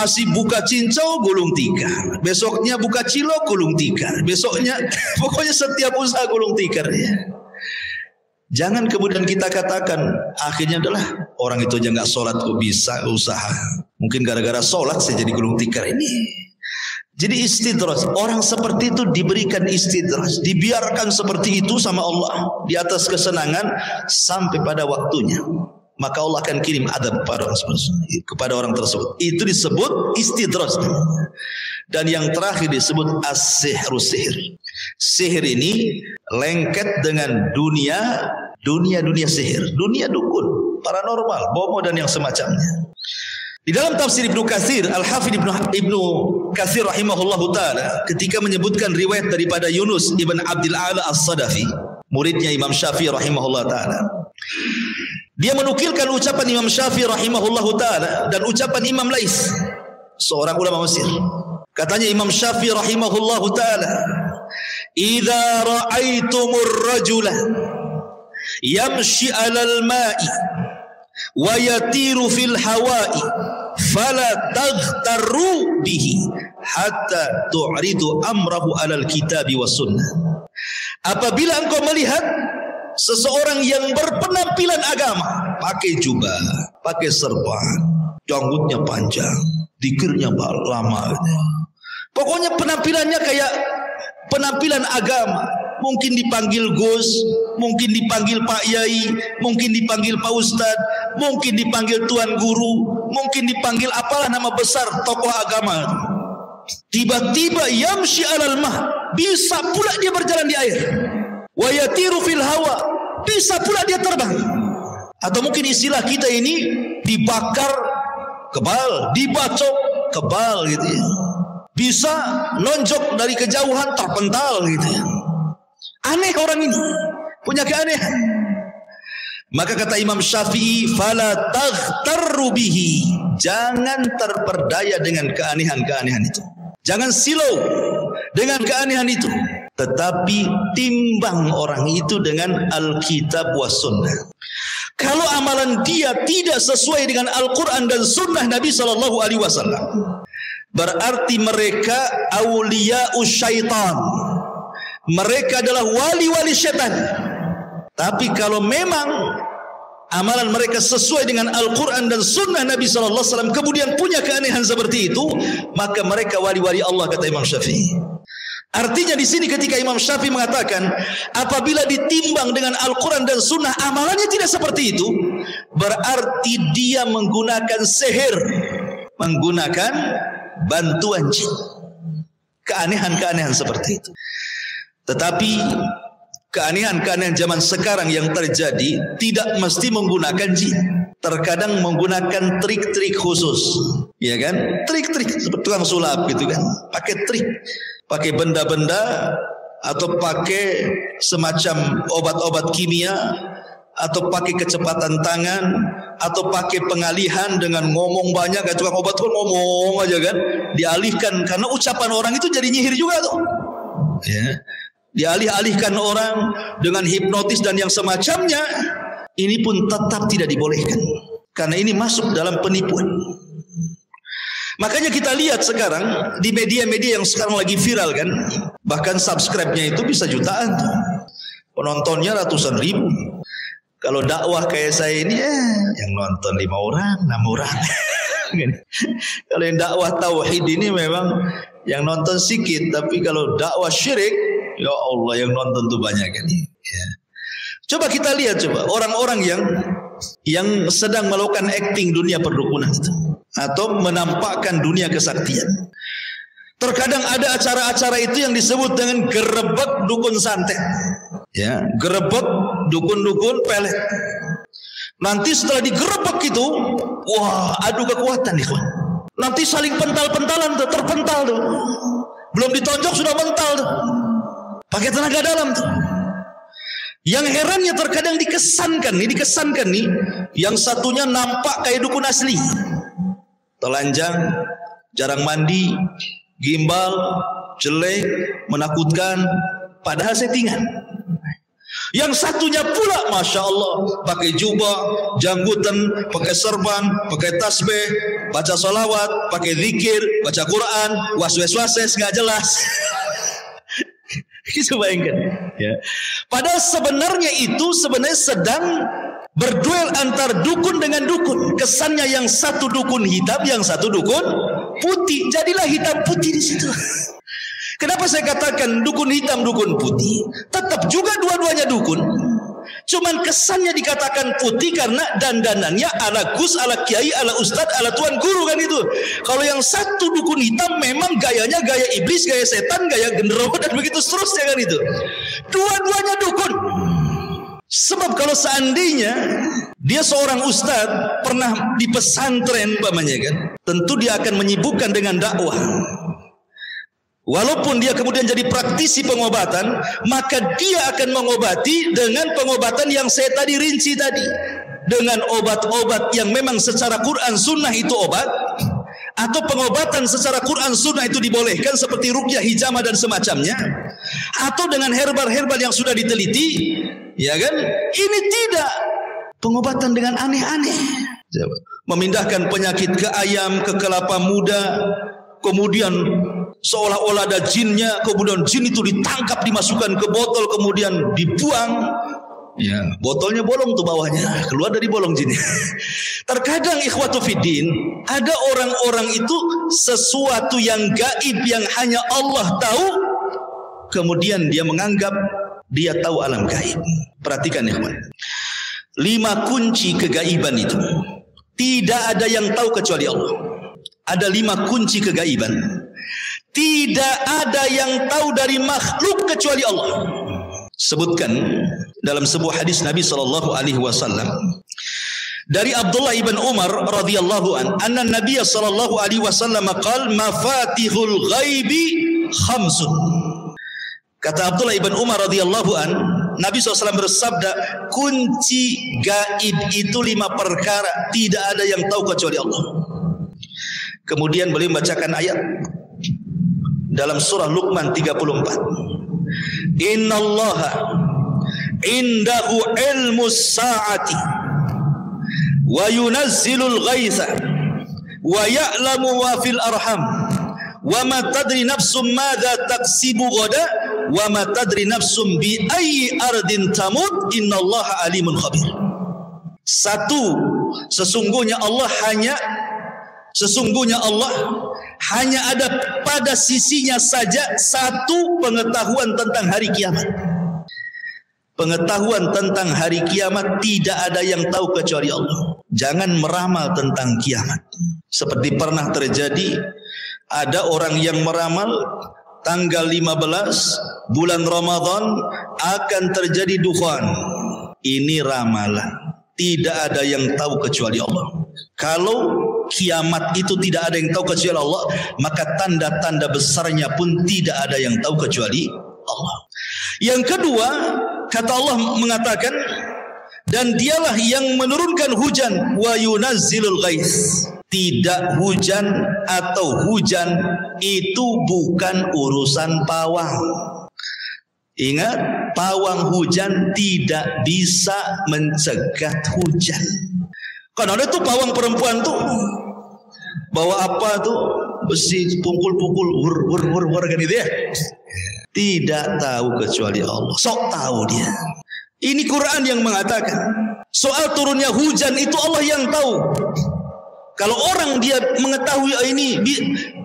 asih buka cincau gulung tikar, besoknya buka cilok gulung tikar, besoknya pokoknya setiap usaha gulung tikar ya. Jangan kemudian kita katakan akhirnya adalah orang itu aja nggak sholat kok bisa usaha, mungkin gara-gara sholat saya jadi gulung tikar ini. Jadi istidraj, orang seperti itu diberikan istidraj, dibiarkan seperti itu sama Allah di atas kesenangan sampai pada waktunya. Maka Allah akan kirim adab kepada orang tersebut. Itu disebut istidraj. Dan yang terakhir disebut as-sihru, sihir. Sihir ini lengket dengan dunia sihir, dunia dukun, paranormal, bomo dan yang semacamnya. Di dalam tafsir Ibnu Katsir, Al-Hafidz Ibnu Katsir rahimahullahu taala ketika menyebutkan riwayat daripada Yunus ibn Abdul A'la As-Sadafi, muridnya Imam Syafi'i rahimahullahu taala. Dia menukilkan ucapan Imam Syafi'i rahimahullahu taala dan ucapan Imam Lais, seorang ulama Mesir. Katanya Imam Syafi'i rahimahullahu taala, "Idza ra'aitumur rajula yamshi 'alal ma'i wa yatiru fil hawa'i fala taghtarru bihi hatta tu'ridu amrahu 'alal kitabi was sunnah." Apabila engkau melihat seseorang yang berpenampilan agama, pakai jubah, pakai serban, janggutnya panjang, zikirnya lama, pokoknya penampilannya kayak penampilan agama. Mungkin dipanggil Gus, mungkin dipanggil Pak Yai, mungkin dipanggil Pak Ustad, mungkin dipanggil Tuan Guru, mungkin dipanggil apalah nama besar tokoh agama. Tiba-tiba yamshi alal mah, bisa pula dia berjalan di air. Wa yatiru fil hawa, bisa pula dia terbang. Atau mungkin istilah kita ini dibakar kebal, dibacok kebal gitu ya. bisa nonjok dari kejauhan terpental gitu ya. Aneh orang ini, punya keanehan. Maka kata Imam Syafi'i, fala taghtarru bihi, jangan terperdaya dengan keanehan-keanehan itu. Jangan silau dengan keanehan itu, tetapi timbang orang itu dengan Alkitab was sunnah. Kalau amalan dia tidak sesuai dengan Al-Quran dan Sunnah Nabi SAW, berarti mereka awliya'us syaitan. Mereka adalah wali-wali syaitan. Tapi kalau memang amalan mereka sesuai dengan Al-Quran dan Sunnah Nabi SAW, kemudian punya keanehan seperti itu, maka mereka wali-wali Allah, kata Imam Syafi'i. Artinya di sini ketika Imam Syafi'i mengatakan apabila ditimbang dengan Al-Quran dan Sunnah amalannya tidak seperti itu, berarti dia menggunakan sihir, menggunakan bantuan jin. Keanehan-keanehan seperti itu. Tetapi keanehan-keanehan zaman sekarang yang terjadi tidak mesti menggunakan jin. Terkadang menggunakan trik-trik khusus, ya kan? Trik-trik seperti tukang sulap gitu kan, pakai trik, pakai benda-benda atau pakai semacam obat-obat kimia, atau pakai kecepatan tangan, atau pakai pengalihan dengan ngomong banyak. Kayak tukang obat kan ngomong aja kan, dialihkan karena ucapan orang itu jadi nyihir juga tuh, ya. Dialih-alihkan orang dengan hipnotis dan yang semacamnya. Ini pun tetap tidak dibolehkan, karena ini masuk dalam penipuan. Makanya kita lihat sekarang di media-media yang sekarang lagi viral kan, bahkan subscribe-nya itu bisa jutaan tuh. Penontonnya ratusan ribu. Kalau dakwah kayak saya ini yang nonton 5 orang, 6 orang. Kalau yang dakwah tauhid ini memang yang nonton sedikit, tapi kalau dakwah syirik, ya Allah yang nonton tuh banyak kan. Ya. Coba kita lihat orang-orang yang sedang melakukan acting dunia perdukunan itu, atau menampakkan dunia kesaktian. Terkadang ada acara-acara itu yang disebut dengan gerebek dukun santet, ya, gerebek dukun-dukun pelet. Nanti setelah digerebek itu, wah, adu kekuatan ikhwan. Nanti saling pental-pentalan tuh, terpental tuh, belum ditonjok sudah mental tuh, pakai tenaga dalam tuh. Yang herannya terkadang dikesankan nih, yang satunya nampak kayak dukun asli, telanjang, jarang mandi, gimbal, jelek, menakutkan, padahal settingan. Yang satunya pula, masya Allah, pakai jubah, janggutan, pakai serban, pakai tasbih, baca salawat, pakai zikir, baca Quran, was-was-was, nggak jelas. Kita bayangkan, ya. Padahal sebenarnya itu sedang berduel antar dukun dengan dukun. Kesannya yang satu dukun hitam, yang satu dukun putih. Jadilah hitam putih di situ. Kenapa saya katakan dukun hitam, dukun putih? Tetap juga dua-duanya dukun. Cuman kesannya dikatakan putih karena dandanannya ala gus, ala kiai, ala ustad, ala tuan guru kan itu. Kalau yang satu dukun hitam memang gayanya gaya iblis, gaya setan, gaya genderuwo dan begitu seterusnya kan itu. Dua-duanya dukun. Sebab kalau seandainya dia seorang ustad pernah di pesantren umpamanya kan, tentu dia akan menyibukkan dengan dakwah. Walaupun dia kemudian jadi praktisi pengobatan, maka dia akan mengobati dengan pengobatan yang saya tadi rinci tadi, dengan obat-obat yang memang secara Quran Sunnah itu obat, atau pengobatan secara Quran Sunnah itu dibolehkan seperti ruqyah, hijamah dan semacamnya, atau dengan herbal-herbal yang sudah diteliti, ya kan? Ini tidak pengobatan dengan aneh-aneh, memindahkan penyakit ke ayam, ke kelapa muda, kemudian seolah-olah ada jinnya, kemudian jin itu ditangkap, dimasukkan ke botol, kemudian dibuang. Ya, botolnya bolong tuh bawahnya, keluar dari bolong jinnya. Terkadang ikhwatu fiddin, ada orang-orang itu sesuatu yang gaib yang hanya Allah tahu, kemudian dia menganggap dia tahu alam gaib. Perhatikan ikhwan, 5 kunci kegaiban itu tidak ada yang tahu kecuali Allah. Ada 5 kunci kegaiban, tidak ada yang tahu dari makhluk kecuali Allah. Sebutkan dalam sebuah hadis Nabi SAW, Dari Abdullah ibn Umar radhiyallahu anna Nabiy sallallahu alaihi wasallam qala mafatihul ghaibi khamsun. Kata Abdullah ibn Umar radhiyallahu an, Nabi SAW bersabda, kunci gaib itu 5 perkara, tidak ada yang tahu kecuali Allah. Kemudian beliau membacakan ayat dalam surah Luqman 34. Innallaha indahu ilmus sa'ati wa yunazzilul ghaitha wa ya'lamu ma fil arham wa ma tadri nafsum madza taksibu ghadan wa ma tadri nafsum bi ayyi ardin tamut innallaha alimun khabir. Satu, sesungguhnya Allah hanya ada pada sisinya saja satu pengetahuan tentang hari kiamat. Pengetahuan tentang hari kiamat tidak ada yang tahu kecuali Allah. Jangan meramal tentang kiamat. Seperti pernah terjadi, ada orang yang meramal tanggal 15 bulan Ramadan akan terjadi dukhan. Ini ramalan. Tidak ada yang tahu kecuali Allah. Kalau kiamat itu tidak ada yang tahu kecuali Allah, maka tanda-tanda besarnya pun tidak ada yang tahu kecuali Allah. Yang kedua, kata Allah mengatakan, dan dialah yang menurunkan hujan, wa yunazzilul ghaits. Tidak hujan atau hujan itu bukan urusan pawang. Ingat, pawang hujan tidak bisa mencegah hujan. Kan ada tuh pawang perempuan tuh bawa apa tuh, besi pukul-pukul wur kan gitu ya. Tidak tahu kecuali Allah. Sok tahu dia. Ini Quran yang mengatakan soal turunnya hujan itu Allah yang tahu. Kalau orang dia mengetahui ini,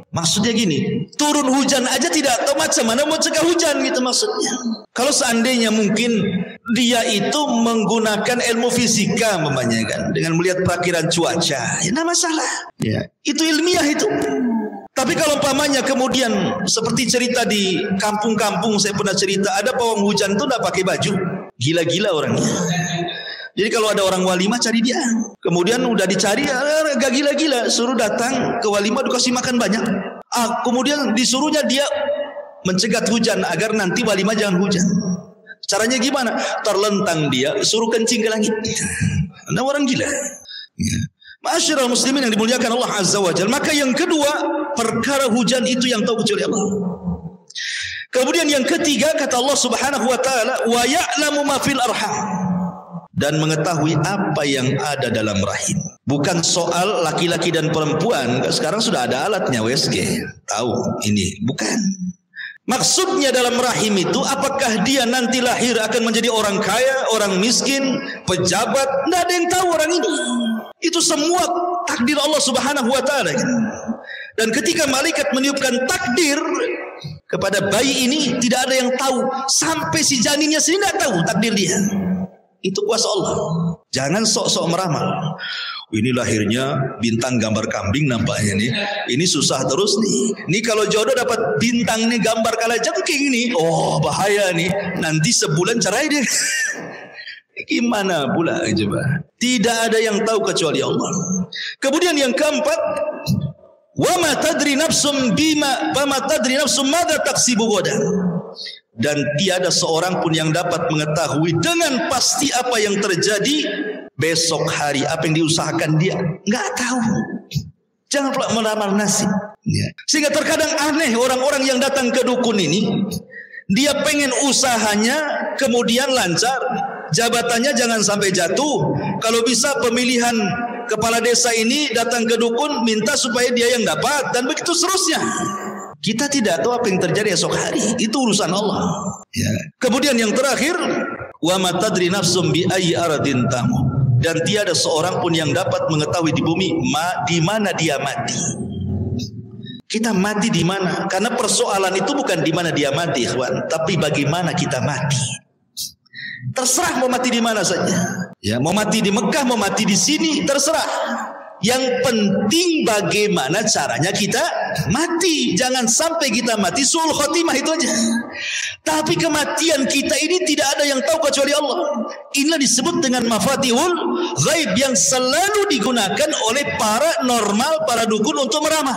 maksudnya gini, turun hujan aja tidak tahu macam mana mau cegah hujan gitu maksudnya. Kalau seandainya mungkin dia itu menggunakan ilmu fisika memangnya kan, dengan melihat perakiran cuaca, ya tidak masalah. Ya, itu ilmiah itu. Tapi kalau umpamanya kemudian seperti cerita di kampung-kampung, saya pernah cerita ada pawang hujan tuh tidak pakai baju, gila-gila orangnya. Jadi kalau ada orang walimah cari dia. Kemudian udah dicari, agak gila-gila, suruh datang ke walimah dikasih makan banyak. Kemudian disuruhnya dia mencegat hujan agar nanti walimah jangan hujan. Caranya gimana? Terlentang dia, suruh kencing ke langit. Nah, orang gila. Ma'asyiral muslimin yang dimuliakan Allah Azza wa Jalla. Maka yang kedua, perkara hujan itu yang tahu kecuali Allah. Kemudian yang ketiga, kata Allah Subhanahu wa taala, wa ya'lamu ma fil arham. Dan mengetahui apa yang ada dalam rahim. Bukan soal laki-laki dan perempuan. Sekarang sudah ada alatnya USG. Tahu ini. Bukan. Maksudnya dalam rahim itu, apakah dia nanti lahir akan menjadi orang kaya, orang miskin, pejabat. Tidak ada yang tahu orang ini. Itu semua takdir Allah Subhanahu wa ta'ala. Dan ketika malaikat meniupkan takdir kepada bayi ini, tidak ada yang tahu. Sampai si janinnya sendiri tidak tahu takdir dia. Itu kuasa Allah. Jangan sok-sok meramal. Ini lahirnya bintang gambar kambing nampaknya nih. Ini susah terus nih. Ini kalau jodoh dapat bintang nih gambar kalajengking kayak gini. Oh bahaya nih. Nanti sebulan cerai deh. Gimana pula coba? Tidak ada yang tahu kecuali Allah. Kemudian yang keempat, wa ma tadri nafsum bima wa ma tadri nafsum madza taksibu ghadan. Dan tiada seorang pun yang dapat mengetahui dengan pasti apa yang terjadi besok hari, apa yang diusahakan dia nggak tahu. Jangan pula meramal nasib. Sehingga terkadang aneh orang-orang yang datang ke dukun ini, dia pengen usahanya kemudian lancar, jabatannya jangan sampai jatuh. Kalau bisa pemilihan kepala desa ini datang ke dukun minta supaya dia yang dapat, dan begitu seterusnya. Kita tidak tahu apa yang terjadi esok hari. Itu urusan Allah. Ya. Kemudian yang terakhir, wa ma tadri nafsum bi ayyi ardin tamut. Dan tiada seorang pun yang dapat mengetahui di bumi di mana dia mati. Kita mati di mana? Karena persoalan itu bukan di mana dia mati, ikhwan, tapi bagaimana kita mati. Terserah mau mati di mana saja. Ya, mau mati di Mekah, mau mati di sini, terserah. Yang penting bagaimana caranya kita mati. Jangan sampai kita mati suul khotimah, itu aja. Tapi kematian kita ini tidak ada yang tahu kecuali Allah. Inilah disebut dengan mafatihul ghaib, yang selalu digunakan oleh para normal, para dukun untuk meramal.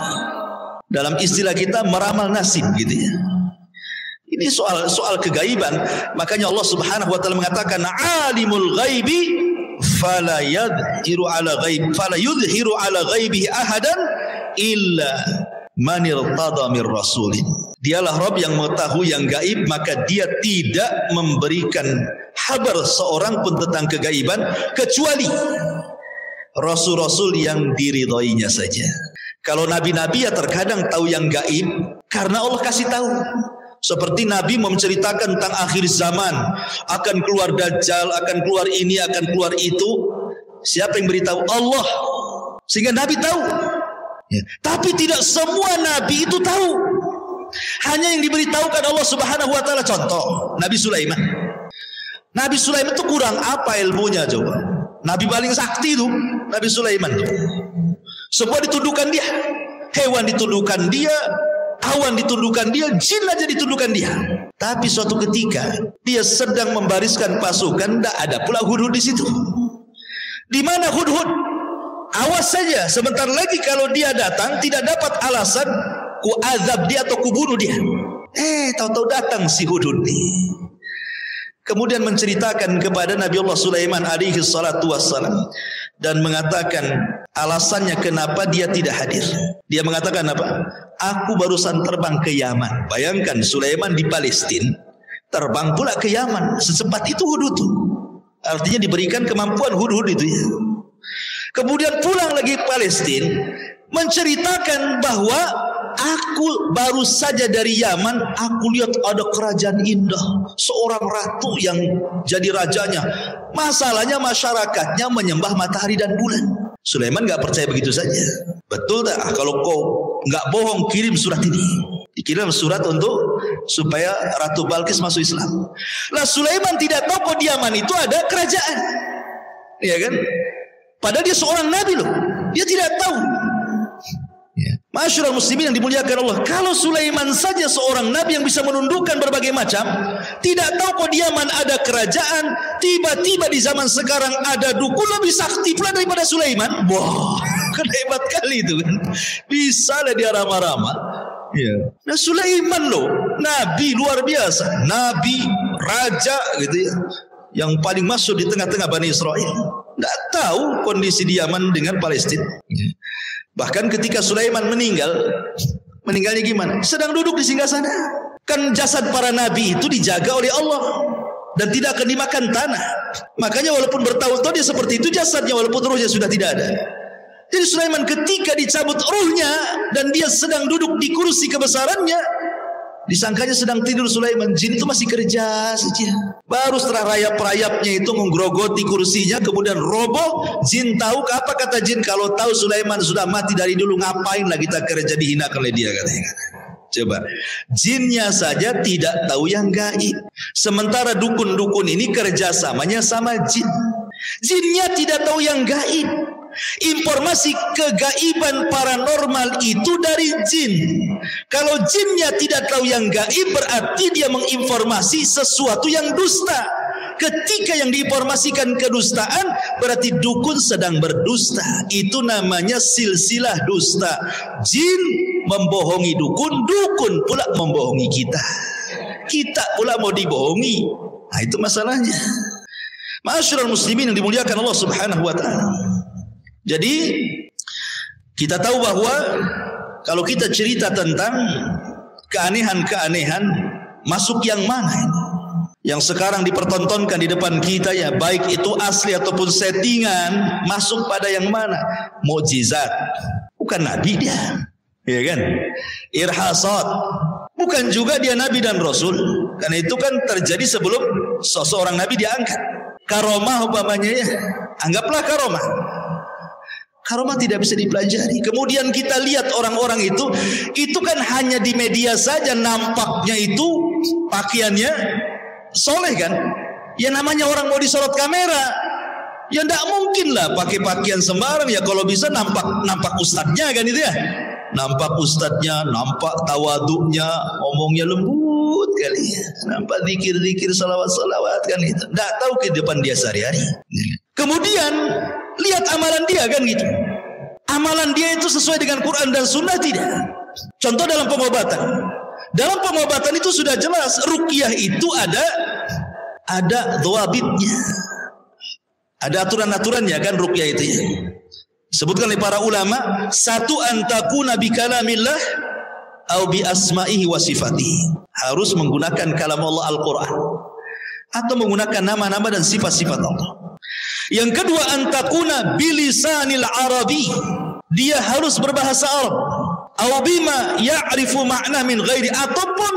Dalam istilah kita meramal nasib gitu ya. Ini soal kegaiban. Makanya Allah Subhanahu wa taala mengatakan alimul ghaibi fala yudhiru ala ghaibihi ahadan illa man irtada mir rasulin. Dialah Rabb yang mengetahui yang gaib, maka dia tidak memberikan kabar seorang pun tentang kegaiban kecuali rasul-rasul yang diridhoinya saja. Kalau nabi-nabi ya terkadang tahu yang gaib karena Allah kasih tahu. Seperti Nabi menceritakan tentang akhir zaman, akan keluar Dajjal, akan keluar ini, akan keluar itu. Siapa yang beritahu? Allah. Sehingga Nabi tahu. Ya. Tapi tidak semua Nabi itu tahu. Hanya yang diberitahukan Allah Subhanahu wa taala. Contoh, Nabi Sulaiman. Nabi Sulaiman itu kurang apa ilmunya coba? Nabi paling sakti itu Nabi Sulaiman. Semua ditundukkan dia. Hewan ditundukkan dia, awan ditundukkan dia, jin aja ditundukkan dia. Tapi suatu ketika dia sedang membariskan pasukan, tidak ada pula Hudhud di situ. Di mana Hudhud? Awas saja, sebentar lagi kalau dia datang tidak dapat alasan, ku azab dia atau ku bunuh dia. Tahu-tahu datang si Hudhud nih. Kemudian menceritakan kepada Nabi Allah Sulaiman alaihi salatu wassalam dan mengatakan alasannya kenapa dia tidak hadir. Dia mengatakan apa? Aku barusan terbang ke Yaman. Bayangkan Sulaiman di Palestina, terbang pula ke Yaman. Secepat itu Hudhud. Artinya diberikan kemampuan Hudhud itu ya. Kemudian pulang lagi ke Palestina, menceritakan bahwa aku baru saja dari Yaman, aku lihat ada kerajaan indah, seorang ratu yang jadi rajanya. Masalahnya masyarakatnya menyembah matahari dan bulan. Sulaiman nggak percaya begitu saja. Betul tak? Kalau kau nggak bohong, kirim surat ini. Dikirim surat untuk supaya Ratu Balkis masuk Islam. Lah Sulaiman tidak tahu kok di Yaman itu ada kerajaan, ya kan? Padahal dia seorang nabi loh, dia tidak tahu. Masyarul muslimin yang dimuliakan Allah, kalau Sulaiman saja seorang nabi yang bisa menundukkan berbagai macam, tidak tahu kok di Yaman ada kerajaan, tiba-tiba di zaman sekarang ada dukun lebih sakti pula daripada Sulaiman. Wah, kan hebat kali itu kan. Bisa lah dia ramah-ramah. Ya. Nah Sulaiman loh, nabi luar biasa, nabi, raja gitu ya, yang paling masuk di tengah-tengah Bani Israel. Tidak tahu kondisi di Yaman dengan Palestina. Bahkan ketika Sulaiman meninggalnya gimana? Sedang duduk di singgasana. Kan jasad para nabi itu dijaga oleh Allah dan tidak akan dimakan tanah. Makanya walaupun bertahun-tahun dia seperti itu jasadnya, walaupun ruhnya sudah tidak ada. Jadi Sulaiman ketika dicabut ruhnya dan dia sedang duduk di kursi kebesarannya, disangkanya sedang tidur Sulaiman. Jin itu masih kerja saja. Baru setelah rayap-rayapnya itu menggerogoti kursinya, kemudian roboh. Jin tahu apa kata jin? Kalau tahu Sulaiman sudah mati dari dulu, ngapain lagi kita kerja dihinakan oleh dia katanya. Coba, jinnya saja tidak tahu yang gaib. Sementara dukun-dukun ini kerjasamanya sama jin. Jinnya tidak tahu yang gaib. Informasi kegaiban paranormal itu dari jin. Kalau jinnya tidak tahu yang gaib, berarti dia menginformasi sesuatu yang dusta. Ketika yang diinformasikan kedustaan, berarti dukun sedang berdusta. Itu namanya silsilah dusta. Jin membohongi dukun, dukun pula membohongi kita. Kita pula mau dibohongi. Nah itu masalahnya. Masyarul muslimin yang dimuliakan Allah Subhanahu wa taala. Jadi kita tahu bahwa kalau kita cerita tentang keanehan-keanehan, masuk yang mana ini? Yang sekarang dipertontonkan di depan kita ya, baik itu asli ataupun settingan, masuk pada yang mana? Mukjizat. Bukan nabi dia, ya kan? Irhasat. Bukan juga dia nabi dan rasul. Karena itu kan terjadi sebelum seseorang nabi diangkat. Karomah umpamanya ya, anggaplah karomah. Karomah tidak bisa dipelajari. Kemudian kita lihat orang-orang itu kan hanya di media saja nampaknya itu pakaiannya soleh kan. Ya namanya orang mau disorot kamera, Ya enggak mungkin lah pakai pakaian sembarang, ya kalau bisa nampak ustadznya kan itu ya. Nampak ustadznya, nampak tawaduknya, ngomongnya lembut kali ya. Nampak zikir-zikir, salawat-salawat kan gitu. Enggak tahu kehidupan dia sehari-hari. Kemudian lihat amalan dia kan gitu. Amalan dia itu sesuai dengan Quran dan Sunnah tidak? Contoh dalam pengobatan. Dalam pengobatan itu sudah jelas ruqyah itu ada dhawabitnya. Ada aturan-aturannya kan ruqyah itu ya. Sebutkan oleh para ulama, satu antakuna bi kalamillah au bi asma'ihi wa sifatihi. Harus menggunakan kalam Allah Al-Qur'an atau menggunakan nama-nama dan sifat-sifat Allah. Yang kedua antakuna bilisanil arabi. Dia harus berbahasa Arab. Au bima ya'rifu ma'na min ghairi, ataupun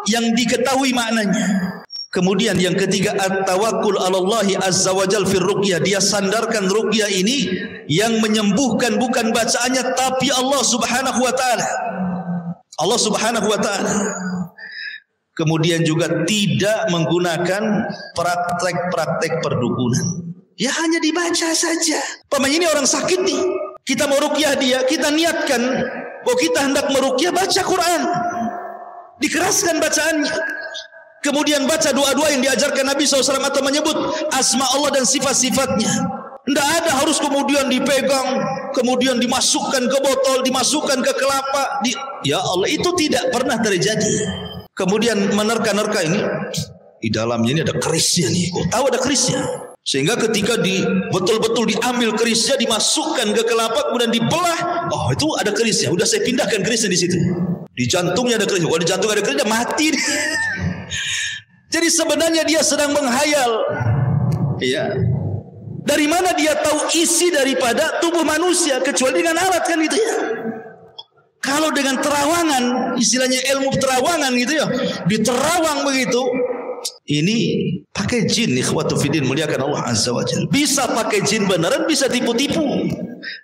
yang diketahui maknanya. Kemudian yang ketiga at-tawakkul 'ala Allah azza wajal fir ruqyah. Dia sandarkan ruqyah ini yang menyembuhkan bukan bacaannya tapi Allah Subhanahu wa taala. Allah Subhanahu wa taala. Kemudian juga tidak menggunakan praktek-praktek perdukunan. Ya hanya dibaca saja. Paman ini orang sakit nih. Kita mau ruqyah dia, kita niatkan bahwa kita hendak meruqyah, baca Quran. Dikeraskan bacaannya. Kemudian baca doa-doa yang diajarkan Nabi SAW atau menyebut asma Allah dan sifat-sifatnya. Tidak ada harus kemudian dipegang, kemudian dimasukkan ke botol, dimasukkan ke kelapa. Ya Allah, itu tidak pernah terjadi. Kemudian menerka-nerka ini, di dalamnya ini ada kerisnya nih. Kok tahu ada kerisnya? Sehingga ketika betul-betul diambil kerisnya, dimasukkan ke kelapa, kemudian dibelah, oh itu ada kerisnya. Udah saya pindahkan kerisnya di situ. Di jantungnya ada kerisnya. Kalau di jantung ada kerisnya, mati. Jadi sebenarnya dia sedang menghayal. Ya. Dari mana dia tahu isi daripada tubuh manusia kecuali dengan alat kan gitu ya. Kalau dengan terawangan, istilahnya ilmu terawangan gitu ya, diterawang begitu. Ini pakai jin, ikhwatu fiddin, muliakan Allah azza wajalla. Bisa pakai jin beneran, bisa tipu-tipu.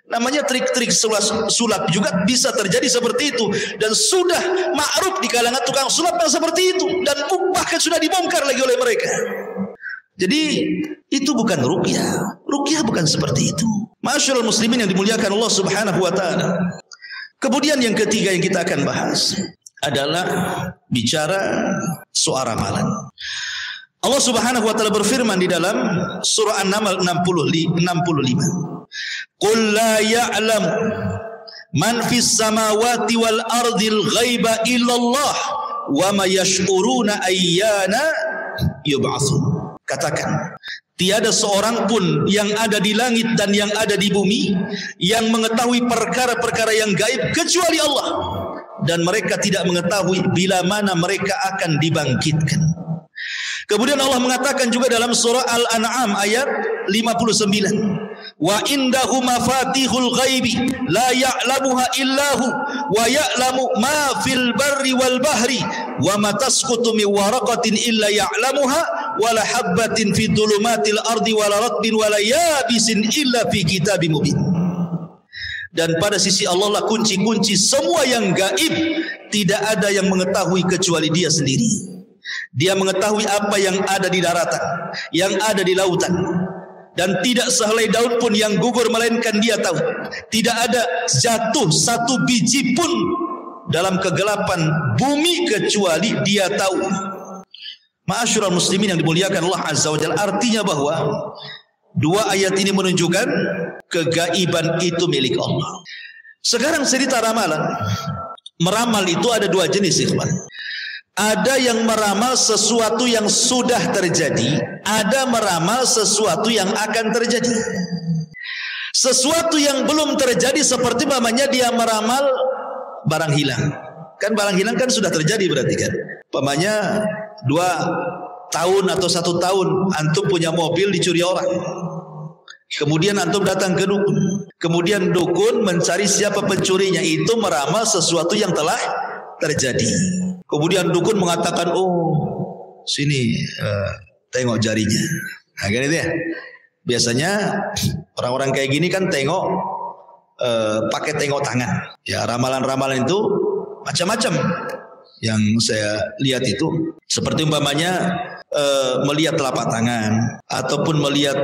Namanya trik-trik sulap juga bisa terjadi seperti itu, dan sudah ma'ruf di kalangan tukang sulap yang seperti itu, dan bahkan sudah dibongkar lagi oleh mereka. Jadi itu bukan ruqyah. Ruqyah bukan seperti itu. Ma'asyiral muslimin yang dimuliakan Allah Subhanahu wa taala. Kemudian yang ketiga yang kita akan bahas adalah bicara soal ramalan. Allah Subhanahu wa taala berfirman di dalam surah An-Naml 65. Qul la ya'lam man fis samawati wal ardil ghaiba illallah wa ma yash'uruna ayyana yub'atsun. Katakan, tiada seorang pun yang ada di langit dan yang ada di bumi yang mengetahui perkara-perkara yang gaib kecuali Allah, dan mereka tidak mengetahui bila mana mereka akan dibangkitkan. Kemudian Allah mengatakan juga dalam surah Al-An'am ayat 59, wa indahu mafatihul ghaibi la ya'lamuha illahu wa ya'lamu ma fil barri wal bahri wa ma tasqutu min waraqatin illa ya'lamuha wa la habbatin fi dhulumatil ardi wa la ratbin wa la yabisin illa fi kitabim mubin. Dan pada sisi Allah lah kunci-kunci semua yang gaib, tidak ada yang mengetahui kecuali Dia sendiri. Dia mengetahui apa yang ada di daratan, yang ada di lautan, dan tidak sehelai daun pun yang gugur melainkan Dia tahu. Tidak ada jatuh satu biji pun dalam kegelapan bumi kecuali Dia tahu. Ma'asyiral muslimin yang dimuliakan Allah Azza wa Jalla, artinya bahwa dua ayat ini menunjukkan kegaiban itu milik Allah. Sekarang cerita ramalan. Meramal itu ada dua jenis, ikhwan. Ada yang meramal sesuatu yang sudah terjadi, ada meramal sesuatu yang akan terjadi. Sesuatu yang belum terjadi seperti namanya dia meramal barang hilang. Kan barang hilang kan sudah terjadi berarti kan. Pamannya 2 tahun atau 1 tahun antum punya mobil dicuri orang. Kemudian antum datang ke dukun. Kemudian dukun mencari siapa pencurinya. Itu meramal sesuatu yang telah terjadi. Kemudian dukun mengatakan, oh sini tengok jarinya. Nah kan itu ya. Biasanya orang-orang kayak gini kan tengok pakai tengok tangan. Ya ramalan-ramalan itu macam-macam. Yang saya lihat itu seperti umpamanya melihat telapak tangan ataupun melihat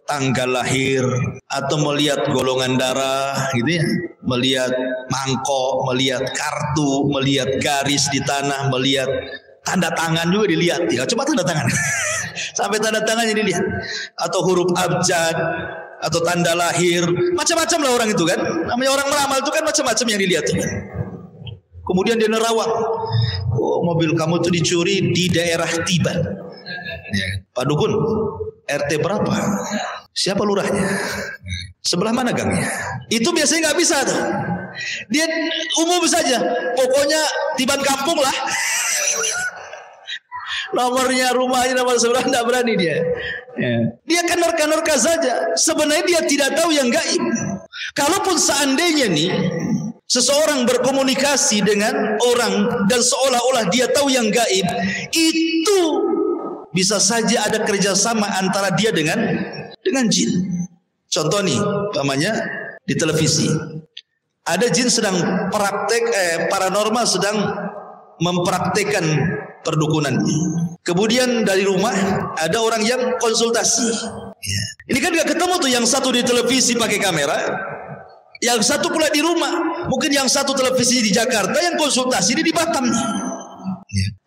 tanggal lahir atau melihat golongan darah gitu ya, melihat mangkok, melihat kartu, melihat garis di tanah, melihat tanda tangan juga dilihat ya, coba tanda tangan sampai tanda tangannya dilihat, atau huruf abjad atau tanda lahir, macam-macam lah orang itu kan, namanya orang meramal itu kan macam-macam yang dilihat tuh kan. Kemudian dia nerawang, oh mobil kamu tuh dicuri di daerah Tiban ya. Pak Dukun, RT berapa? Siapa lurahnya? Sebelah mana gangnya? Itu biasanya nggak bisa tuh. Dia umum saja, pokoknya Tiban kampung lah. Nomornya, rumahnya, nomor sebelah nggak berani dia. Dia kan nerka-nerka saja. Sebenarnya dia tidak tahu yang gaib. Kalaupun seandainya nih seseorang berkomunikasi dengan orang dan seolah-olah dia tahu yang gaib, itu bisa saja ada kerjasama antara dia dengan jin. Contoh nih, umpamanya di televisi ada jin sedang praktek paranormal sedang mempraktekkan perdukunan. Kemudian dari rumah ada orang yang konsultasi. Ini kan gak ketemu tuh, yang satu di televisi pakai kamera, yang satu pula di rumah. Mungkin yang satu televisi di Jakarta, yang konsultasi di Batam.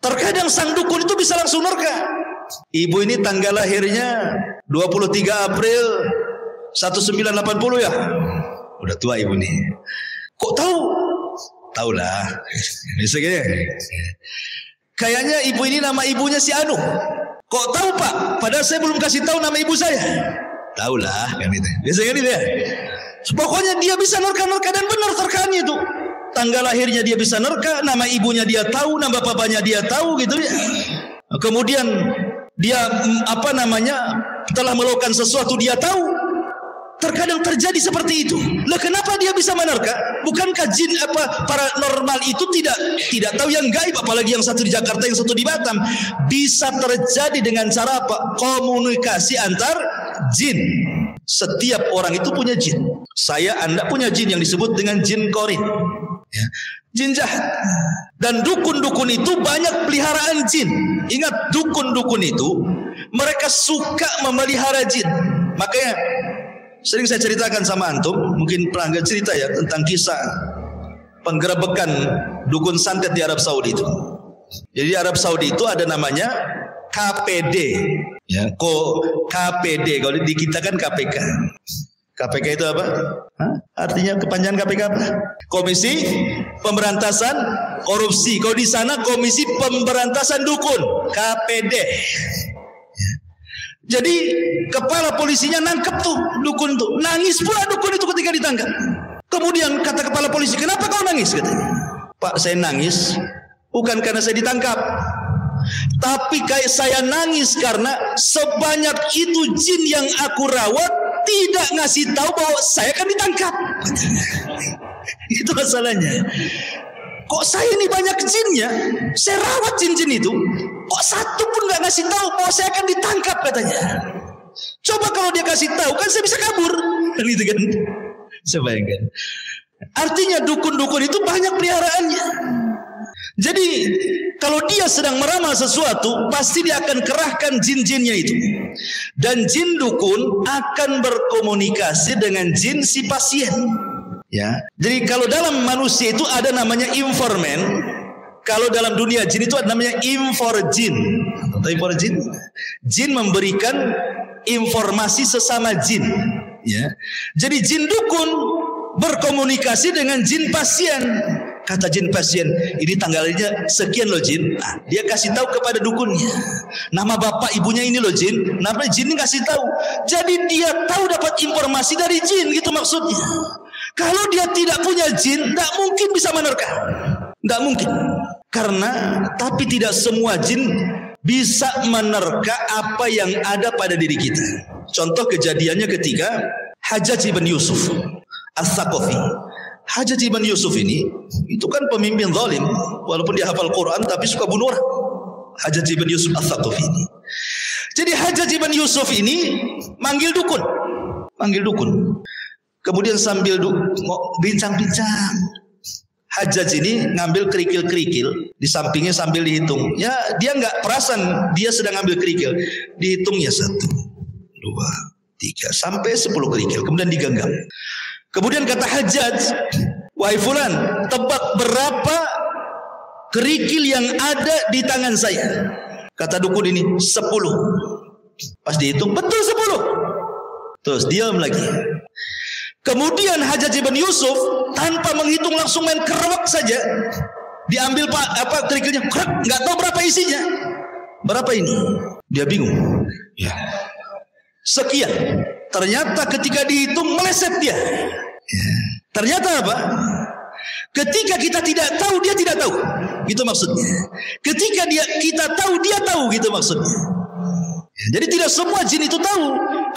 Terkadang sang dukun itu bisa langsung nerka. Ibu ini tanggal lahirnya 23 April 1980 ya. Udah tua ibu nih. Kok tahu? Tahu lah. Misalnya, kayaknya ibu ini nama ibunya si Anu. Kok tahu Pak? Padahal saya belum kasih tahu nama ibu saya. Tahu lah kan itu. Biasanya gitu ya. Pokoknya dia bisa nerka-nerka dan benar terkanya itu. Tanggal lahirnya dia bisa nerka, nama ibunya dia tahu, nama bapaknya dia tahu gitu ya. Kemudian dia telah melakukan sesuatu dia tahu. Terkadang terjadi seperti itu. Lah kenapa dia bisa menerka? Bukankah jin paranormal itu tidak tahu yang gaib, apalagi yang satu di Jakarta, yang satu di Batam. Bisa terjadi dengan cara apa? Komunikasi antar jin. Setiap orang itu punya jin. Anda punya jin yang disebut dengan jin korin ya. Jin jahat. Dan dukun-dukun itu banyak peliharaan jin. Ingat, dukun-dukun itu mereka suka memelihara jin. Makanya sering saya ceritakan sama antum, mungkin pelanggan cerita ya, tentang kisah penggerebekan dukun santet di Arab Saudi itu. Jadi di Arab Saudi itu ada namanya KPD ya, KPD, kalau di kita kan KPK. KPK itu apa? Artinya kepanjangan KPK apa? Komisi Pemberantasan Korupsi. Kalau di sana Komisi Pemberantasan Dukun, KPD. Jadi kepala polisinya nangkep tuh dukun tuh. Nangis pula dukun itu ketika ditangkap. Kemudian kata kepala polisi, kenapa kau nangis? Katanya, Pak, saya nangis bukan karena saya ditangkap, tapi kayak saya nangis karena sebanyak itu jin yang aku rawat tidak ngasih tahu bahwa saya akan ditangkap. Itu masalahnya. Kok saya ini banyak jinnya, saya rawat jin-jin itu, kok satu pun gak ngasih tahu bahwa saya akan ditangkap, katanya. Coba kalau dia kasih tahu, kan saya bisa kabur. Gitu kan. Saya bayangkan. Artinya dukun-dukun itu banyak peliharaannya. Jadi kalau dia sedang meramal sesuatu, pasti dia akan kerahkan jin-jinnya itu. Dan jin dukun akan berkomunikasi dengan jin si pasien. Ya, jadi kalau dalam manusia itu ada namanya informan, kalau dalam dunia jin itu ada namanya inforjin. Atau inforjin, jin memberikan informasi sesama jin. Ya, jadi jin dukun berkomunikasi dengan jin pasien. Kata jin pasien, ini tanggalnya sekian loh jin. Nah, dia kasih tahu kepada dukunnya, nama bapak ibunya ini loh jin. Nama jin ini kasih tahu. Jadi dia tahu, dapat informasi dari jin, gitu maksudnya. Kalau dia tidak punya jin, tidak mungkin bisa menerka. Tidak mungkin. Karena, tapi tidak semua jin bisa menerka apa yang ada pada diri kita. Contoh kejadiannya ketika Hajjaj bin Yusuf As-Saqafi. Hajjaj bin Yusuf ini, itu kan pemimpin zalim. Walaupun dia hafal Quran, tapi suka bunuh orang. Hajjaj bin Yusuf As-Saqafi ini. Jadi Hajjaj bin Yusuf ini manggil dukun. Kemudian sambil bincang-bincang, Hajjaj ini ngambil kerikil-kerikil di sampingnya sambil dihitung. Ya, dia nggak perasan dia sedang ngambil kerikil. Dihitungnya 1, 2, 3 sampai 10 kerikil, kemudian digenggam. Kemudian kata Hajjaj, wahai fulan, tebak berapa kerikil yang ada di tangan saya? Kata dukun ini 10. Pas dihitung betul 10. Terus diam lagi. Kemudian Hajjaj bin Yusuf tanpa menghitung langsung main kerewek saja. Diambil kerikilnya, nggak tahu berapa isinya. Berapa ini? Dia bingung. Ya. Sekian. Ternyata ketika dihitung meleset dia. Ternyata apa? Ketika kita tidak tahu, dia tidak tahu. Gitu maksudnya. Ketika kita tahu, dia tahu. Gitu maksudnya. Jadi tidak semua jin itu tahu.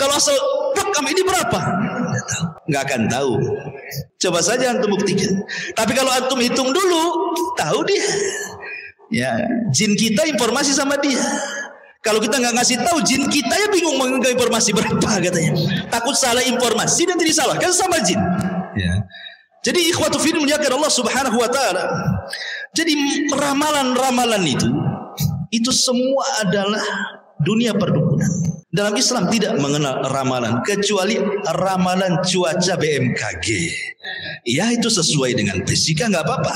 Kalau asal rekam ini berapa? Tidak tahu. Nggak akan tahu. Coba saja antum buktikan. Tapi kalau antum hitung dulu, tahu dia. Ya, jin kita informasi sama dia. Kalau kita nggak ngasih tahu, jin kita ya bingung mengenai informasi berapa katanya. Takut salah informasi dan tidak salah kan sama jin. Ya. Jadi ikhwatu fillah muliakan Allah Subhanahu wa taala. Jadi ramalan-ramalan itu semua adalah dunia perdukunan. Dalam Islam tidak mengenal ramalan kecuali ramalan cuaca BMKG. Ya itu sesuai dengan fisika nggak apa-apa.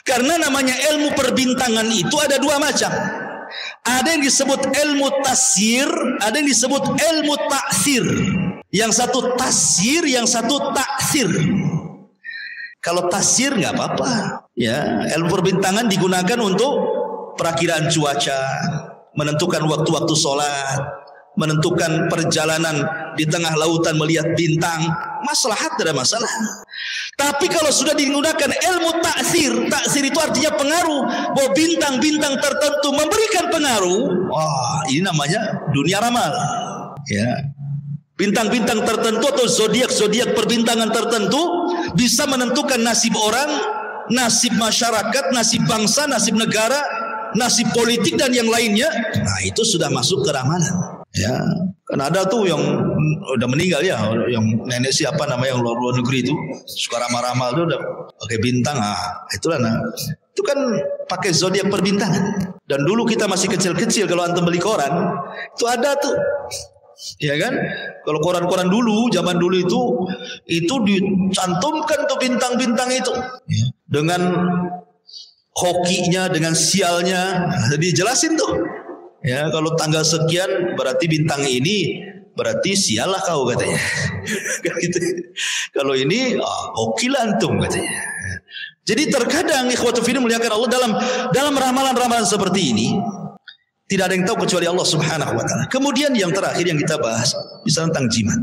Karena namanya ilmu perbintangan itu ada 2 macam. Ada yang disebut ilmu tasyir, ada yang disebut ilmu taksir. Yang satu tasyir, yang satu taksir. Kalau tasyir nggak apa-apa. Ya, ilmu perbintangan digunakan untuk perakiraan cuaca, menentukan waktu-waktu sholat, menentukan perjalanan di tengah lautan melihat bintang, maslahat tidak ada masalah. Tapi kalau sudah digunakan ilmu taksir, taksir itu artinya pengaruh, bahwa bintang-bintang tertentu memberikan pengaruh. Wah, ini namanya dunia ramal. Ya. Bintang-bintang tertentu atau zodiak-zodiak perbintangan tertentu bisa menentukan nasib orang, nasib masyarakat, nasib bangsa, nasib negara, nasib politik dan yang lainnya. Nah, itu sudah masuk ke ramalan. Ya, kan ada tuh yang udah meninggal ya, yang nenek siapa namanya yang luar negeri itu suka ramal-ramal tuh udah pakai bintang. Itulah itu kan pakai zodiak perbintangan. Dan dulu kita masih kecil-kecil kalau antum beli koran itu ada tuh. Ya kan? Kalau koran-koran dulu, zaman dulu itu dicantumkan tuh bintang-bintang itu. Ya. Dengan hokinya, dengan sialnya, dijelasin tuh. Ya, kalau tanggal sekian berarti bintang ini berarti sial lah kau katanya. Gitu. Kalau ini hoki lah antum katanya. Jadi terkadang ikhwatu fillah muliakan Allah dalam ramalan-ramalan seperti ini tidak ada yang tahu kecuali Allah Subhanahu wa taala. Kemudian yang terakhir yang kita bahas bisa tentang jimat.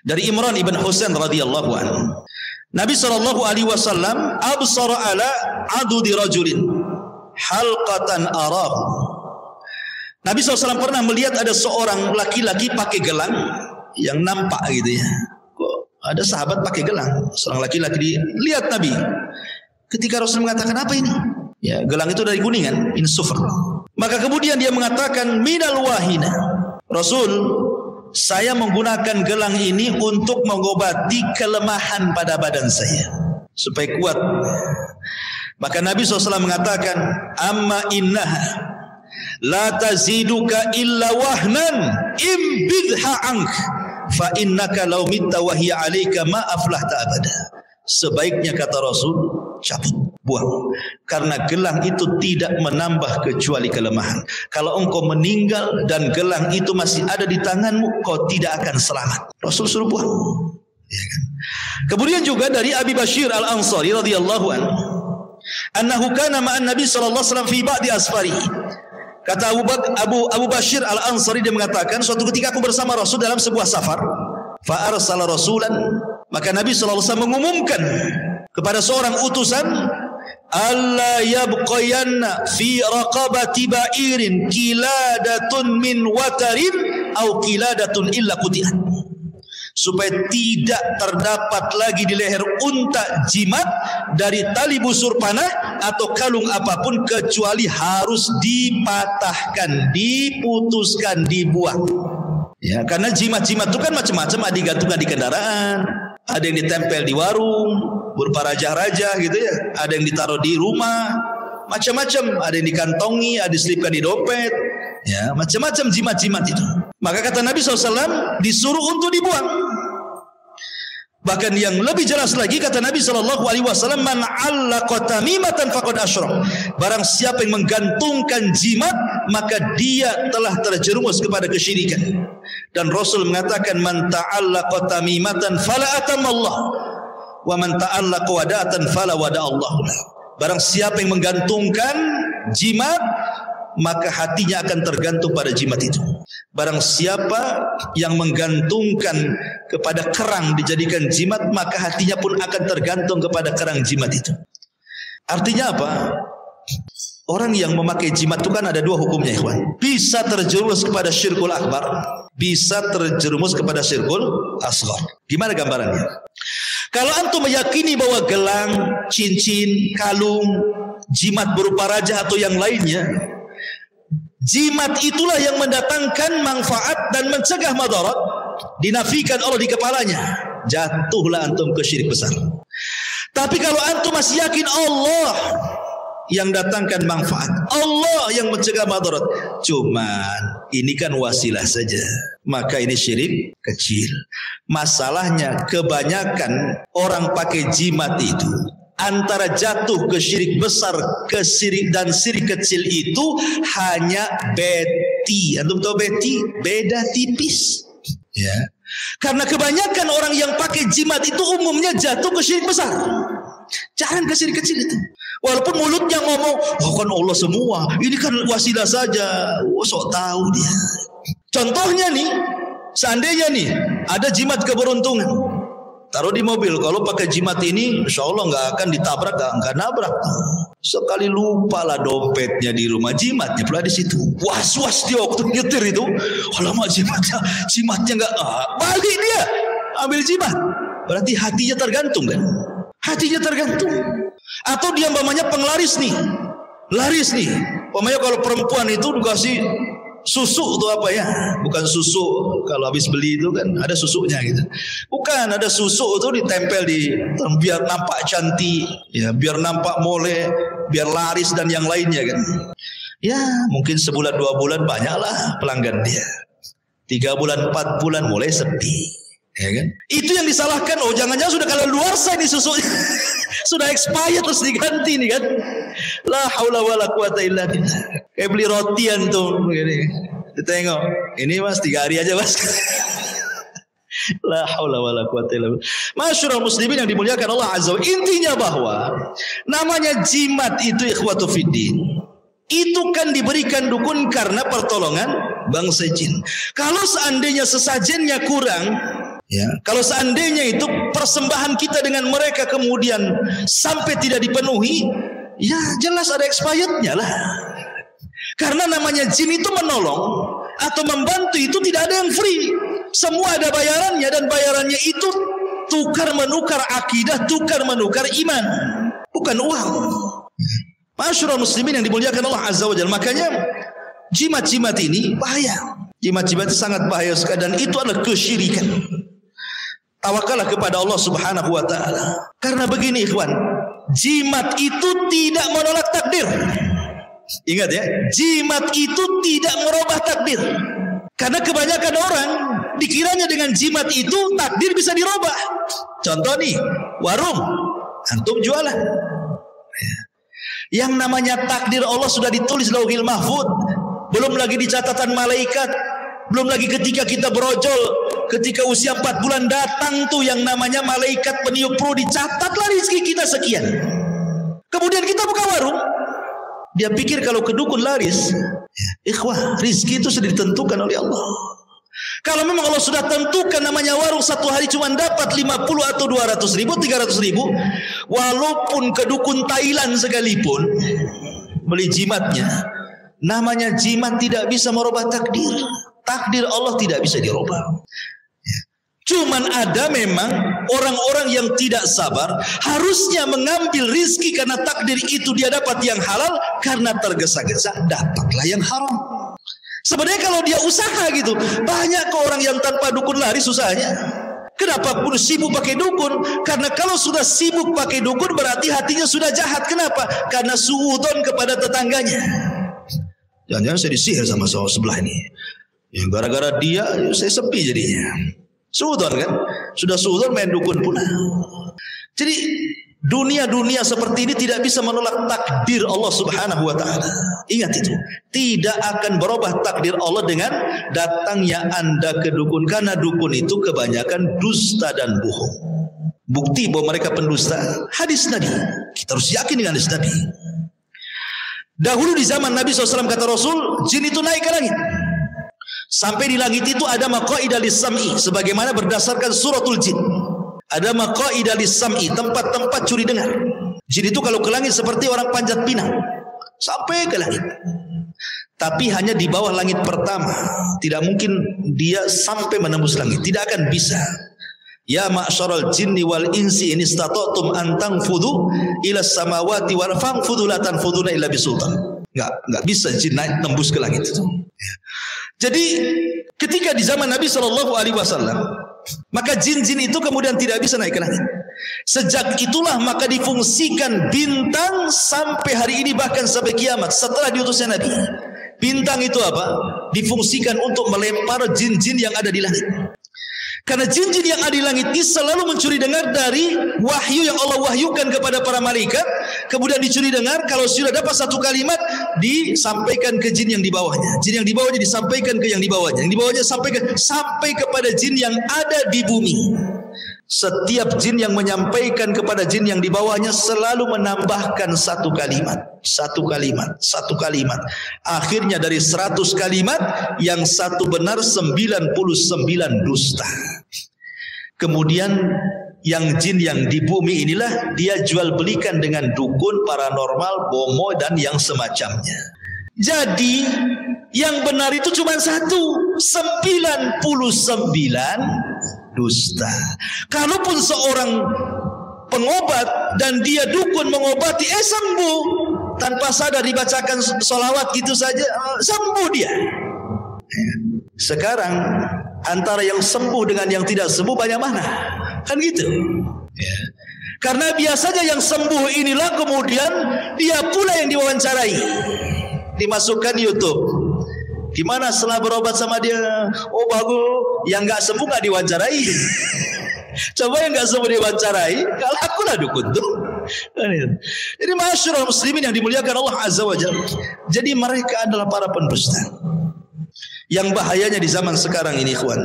Dari Imran ibn Husain radhiyallahu anhu. Nabi sallallahu alaihi wasallam absara ala adudi rajulin halqatan arahu. Nabi SAW pernah melihat ada seorang laki-laki pakai gelang yang nampak gitu ya. Kok ada sahabat pakai gelang, seorang laki-laki lihat Nabi. Ketika Rasul mengatakan apa ini? Ya, gelang itu dari kuningan, min sufr. Maka kemudian dia mengatakan minal wahina. Rasul, saya menggunakan gelang ini untuk mengobati kelemahan pada badan saya supaya kuat. Maka Nabi SAW mengatakan, amma innaha la taziduka illa wahnan imbidha ank fa innaka law mitta wa hiya alayka ma aflahta abada. Sebaiknya kata Rasul, cabut, buang. Karena gelang itu tidak menambah kecuali kelemahan. Kalau engkau meninggal dan gelang itu masih ada di tanganmu, kau tidak akan selamat. Rasul suruh buang. Ya kan? Kemudian juga dari Abi Bashir Al-Ansari radhiyallahu anhu, annahu kana ma'an Nabi sallallahu alaihi wasallam fi ba'di asfari. Kata Abu Bashir Al-Ansari, dia mengatakan, suatu ketika aku bersama Rasul dalam sebuah safar. Fa arsala rasulan, maka Nabi sallallahu alaihi wasallam mengumumkan kepada seorang utusan, alla yabqayanna fi raqabati ba'irin kiladatun min watarin au kiladatun illa qutiat. Supaya tidak terdapat lagi di leher unta jimat dari tali busur panah atau kalung apapun kecuali harus dipatahkan, diputuskan, dibuang. Ya, karena jimat-jimat itu kan macam-macam, ada digantungkan di kendaraan, ada yang ditempel di warung berupa raja-raja gitu ya, ada yang ditaruh di rumah, macam-macam, ada yang dikantongi, ada diselipkan di dompet. Ya, macam-macam jimat-jimat itu. Maka kata Nabi SAW disuruh untuk dibuang. Bahkan yang lebih jelas lagi kata Nabi SAW, man 'allaqa tamimatan faqad asyrak. Barang siapa yang menggantungkan jimat, maka dia telah terjerumus kepada kesyirikan. Dan Rasul mengatakan, man ta'allaqa tamimatan fala atamallah, wa man ta'allaqa wada'atan fala wada'allah. Barang siapa yang menggantungkan jimat, maka hatinya akan tergantung pada jimat itu. Barang siapa yang menggantungkan kepada kerang dijadikan jimat, maka hatinya pun akan tergantung kepada kerang jimat itu. Artinya apa? Orang yang memakai jimat itu kan ada dua hukumnya, ikhwan. Bisa terjerumus kepada syirkul akbar, bisa terjerumus kepada syirkul asghar. Gimana gambarannya? Kalau antum meyakini bahwa gelang, cincin, kalung, jimat berupa raja atau yang lainnya, jimat itulah yang mendatangkan manfaat dan mencegah madarat, dinafikan Allah di kepalanya, jatuhlah antum ke syirik besar. Tapi kalau antum masih yakin Allah yang datangkan manfaat, Allah yang mencegah madarat, cuman ini kan wasilah saja, maka ini syirik kecil. Masalahnya kebanyakan orang pakai jimat itu antara jatuh ke syirik besar ke syirik dan syirik kecil itu hanya beti. Antum tahu beti? Beda tipis. Ya. Karena kebanyakan orang yang pakai jimat itu umumnya jatuh ke syirik besar. Jangan ke syirik kecil itu. Walaupun mulutnya ngomong, oh kan Allah semua, ini kan wasilah saja. Oh, sok tahu dia. Contohnya nih, seandainya nih ada jimat keberuntungan, taruh di mobil, kalau pakai jimat ini insya Allah nggak akan ditabrak, nggak nabrak. Sekali lupa lah dompetnya di rumah, jimatnya pula di situ. Was-was dia waktu nyetir itu, lama jimatnya nggak, balik dia ambil jimat. Berarti hatinya tergantung kan? Hatinya tergantung. Atau dia umpamanya penglaris nih, laris nih. Umpamanya kalau perempuan itu dikasih susu itu apa ya? Bukan susu kalau habis beli itu kan ada susunya gitu. Bukan, ada susu itu ditempel di biar nampak cantik, ya, biar nampak mole, biar laris dan yang lainnya kan. Ya, mungkin sebulan 2 bulan banyaklah pelanggan dia. 3 bulan 4 bulan mulai sepi. Ya kan? Itu yang disalahkan. Oh, jangan-jangan sudah kalau luarsa ini susu sudah expired terus diganti nih kan. La haula wala quwata illa billah. Kayak beli rotian tuh begini. Ditengok, ini Mas 3 hari aja Mas. La haula wala quwata illa billah. Masyarul muslimin yang dimuliakan Allah Azza wa Jalla, intinya bahwa namanya jimat itu ikhwatu fiddin, itu kan diberikan dukun karena pertolongan bangsa jin. Kalau seandainya sesajennya kurang, ya, kalau seandainya itu persembahan kita dengan mereka kemudian sampai tidak dipenuhi, ya jelas ada expirednya lah. Karena namanya jin itu menolong atau membantu itu tidak ada yang free. Semua ada bayarannya, dan bayarannya itu tukar menukar akidah, tukar menukar iman, bukan uang. Masyarul muslimin yang dimuliakan Allah Azza wa Jalla, makanya jimat-jimat ini bahaya. Jimat-jimat itu sangat bahaya sekali, dan itu adalah kesyirikan. Tawakallah kepada Allah Subhanahu wa taala. Karena begini ikhwan, jimat itu tidak menolak takdir. Ingat ya, jimat itu tidak merubah takdir. Karena kebanyakan orang dikiranya dengan jimat itu takdir bisa dirubah. Contoh nih, warung, antum jualan. Yang namanya takdir Allah sudah ditulis Lauhil Mahfud, belum lagi di catatan malaikat, belum lagi ketika kita berojol, ketika usia 4 bulan datang tuh yang namanya malaikat peniup ruh, dicatatlah rezeki kita sekian. Kemudian kita buka warung, dia pikir kalau ke dukun laris. Ikhwah, rezeki itu sudah ditentukan oleh Allah. Kalau memang Allah sudah tentukan namanya warung satu hari cuma dapat 50 atau 200 ribu, 300 ribu, walaupun ke dukun Thailand sekalipun beli jimatnya, namanya jimat tidak bisa merubah takdir. Takdir Allah tidak bisa dirubah. Cuman ada memang orang-orang yang tidak sabar, harusnya mengambil rizki karena takdir itu dia dapat yang halal, karena tergesa-gesa dapatlah yang haram. Sebenarnya kalau dia usaha gitu, banyak ke orang yang tanpa dukun laris usahanya. Kenapa pun sibuk pakai dukun? Karena kalau sudah sibuk pakai dukun berarti hatinya sudah jahat. Kenapa? Karena suudzon kepada tetangganya. Jangan-jangan saya disihir sama sebelah ini. Ya, gara-gara dia saya sepi jadinya. Suudon kan? Sudah suudon main dukun pula. Jadi dunia-dunia seperti ini tidak bisa menolak takdir Allah Subhanahu wa taala. Ingat itu. Tidak akan berubah takdir Allah dengan datangnya Anda ke dukun, karena dukun itu kebanyakan dusta dan bohong. Bukti bahwa mereka pendusta, hadis Nabi. Kita harus yakin dengan hadis Nabi. Dahulu di zaman Nabi SAW, kata Rasul, jin itu naik ke langit. Sampai di langit itu ada maqaida lis-sam'i, sebagaimana berdasarkan suratul jin. Ada maqaida lis-sam'i, tempat-tempat curi dengar. Jin itu kalau ke langit seperti orang panjat pinang, sampai ke langit. Tapi hanya di bawah langit pertama. Tidak mungkin dia sampai menembus langit, tidak akan bisa. Ya ma'syaral jinni wal insi in istata'tum an tanfudhu ila samawati wal fanfudhu la tanfudhuna illa bisultan. Enggak bisa jin naik tembus ke langit itu. Jadi ketika di zaman Nabi SAW, maka jin-jin itu kemudian tidak bisa naik ke langit. Sejak itulah maka difungsikan bintang sampai hari ini, bahkan sampai kiamat setelah diutusnya Nabi. Bintang itu apa? Difungsikan untuk melempar jin-jin yang ada di langit. Karena jin-jin yang ada di langit ini selalu mencuri dengar dari wahyu yang Allah wahyukan kepada para malaikat. Kemudian dicuri dengar, kalau sudah dapat satu kalimat disampaikan ke jin yang di bawahnya. Jin yang di bawahnya disampaikan ke yang di bawahnya. Yang di bawahnya sampai kepada jin yang ada di bumi. Setiap jin yang menyampaikan kepada jin yang di bawahnya selalu menambahkan satu kalimat. Akhirnya dari 100 kalimat, yang satu benar, 99 dusta. Kemudian yang jin yang di bumi inilah dia jual belikan dengan dukun, paranormal, bomo dan yang semacamnya. Jadi yang benar itu cuma satu, 99 dusta. Kalaupun seorang pengobat dan dia dukun mengobati, sembuh tanpa sadar, dibacakan sholawat gitu saja, sembuh dia. Sekarang antara yang sembuh dengan yang tidak sembuh banyak mana? Kan gitu. Ya. Karena biasanya yang sembuh inilah kemudian dia pula yang diwawancarai, dimasukkan YouTube. Gimana setelah berobat sama dia? Oh bagus. Yang nggak sembuh nggak diwawancarai. Coba yang nggak sembuh diwawancarai, kalau akulah dukun tuh. Jadi masyarakat muslimin yang dimuliakan Allah Azza wa Jalla. Jadi mereka adalah para pendusta. Yang bahayanya di zaman sekarang ini, ikhwan,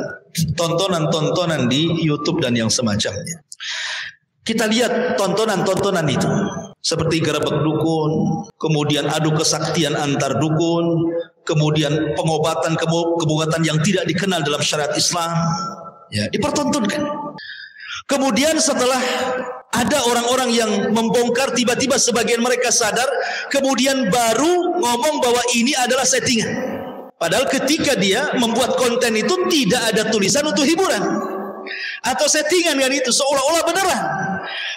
tontonan-tontonan di YouTube dan yang semacamnya. Kita lihat tontonan-tontonan itu, seperti gerebek dukun, kemudian adu kesaktian antar dukun, kemudian pengobatan yang tidak dikenal dalam syariat Islam, ya, dipertontonkan. Kemudian setelah ada orang-orang yang membongkar, tiba-tiba sebagian mereka sadar, kemudian baru ngomong bahwa ini adalah settingan. Padahal ketika dia membuat konten itu tidak ada tulisan untuk hiburan atau settingan, kan itu seolah-olah beneran.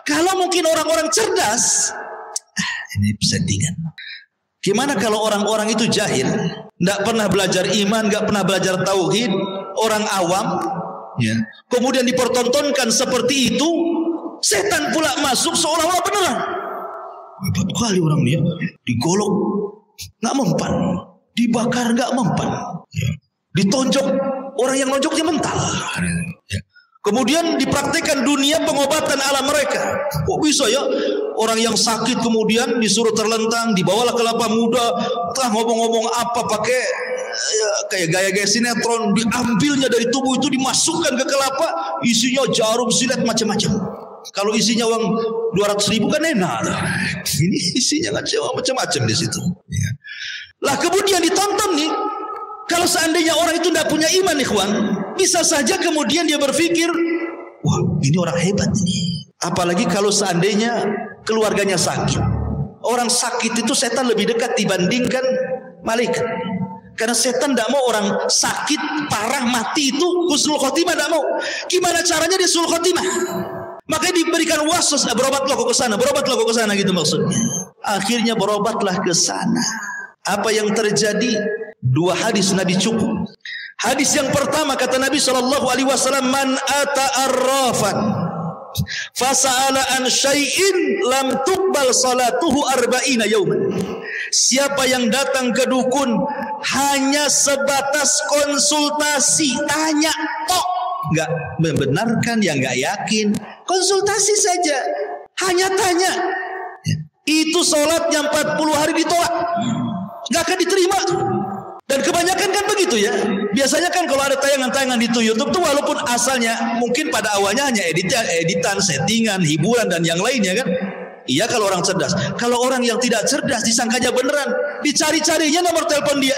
Kalau mungkin orang-orang cerdas, ini settingan. Gimana kalau orang-orang itu jahil, tidak pernah belajar iman, nggak pernah belajar tauhid, orang awam, ya, kemudian dipertontonkan seperti itu, setan pula masuk seolah-olah beneran. Hebat kali orang dia, digolok nggak mempan, dibakar nggak mempan, ya, ditonjok, orang yang nonjoknya mental, ya. Kemudian dipraktikkan dunia pengobatan ala mereka. Kok bisa ya orang yang sakit kemudian disuruh terlentang, dibawalah kelapa muda, entah ngomong-ngomong apa pakai ya, kayak gaya-gaya sinetron, diambilnya dari tubuh itu dimasukkan ke kelapa, isinya jarum, silet, macam-macam. Kalau isinya uang 200.000 kan enak. Ini isinya macam-macam di situ. Ya. Lah kemudian ditonton nih. Kalau seandainya orang itu tidak punya iman, ikhwan, bisa saja kemudian dia berpikir, wah ini orang hebat ini. Apalagi kalau seandainya keluarganya sakit. Orang sakit itu setan lebih dekat dibandingkan malaikat. Karena setan tidak mau orang sakit parah mati itu husnul khotimah, tidak mau. Gimana caranya dia husnul khotimah? Makanya diberikan waswas, berobatlah kok ke sana, berobatlah kok ke sana, gitu maksudnya. Akhirnya berobatlah ke sana. Apa yang terjadi? 2 hadis Nabi cukup. Hadis yang pertama kata Nabi SAW, man ata arrafan fasa'ala an syai'in lam tuqbal salatuhu arba'ina yauman. Siapa yang datang ke dukun hanya sebatas konsultasi, tanya tok, nggak membenarkan, ya nggak yakin, konsultasi saja, hanya tanya. Itu sholatnya 40 hari ditolak, nggak akan diterima. Dan kebanyakan kan begitu ya. Biasanya kan kalau ada tayangan-tayangan di YouTube tuh, walaupun asalnya mungkin pada awalnya hanya editan, settingan, hiburan dan yang lainnya kan. Iya kalau orang cerdas. Kalau orang yang tidak cerdas disangkanya beneran, dicari-carinya nomor telepon dia.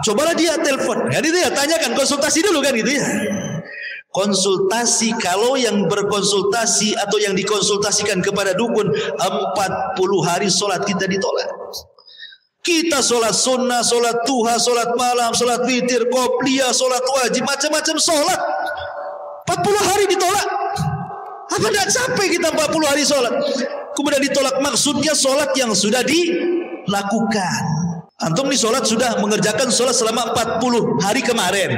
Cobalah dia telepon. Kan itu ya, tanyakan, konsultasi dulu kan gitu ya. Konsultasi, kalau yang berkonsultasi atau yang dikonsultasikan kepada dukun 40 hari sholat kita ditolak. Kita sholat sunnah, sholat duha, sholat malam, sholat witir, qobliyah, sholat wajib, macam-macam sholat 40 hari ditolak. Apa tidak capek kita 40 hari sholat? Kemudian ditolak, maksudnya sholat yang sudah dilakukan. Antum nih sholat sudah mengerjakan sholat selama 40 hari kemarin,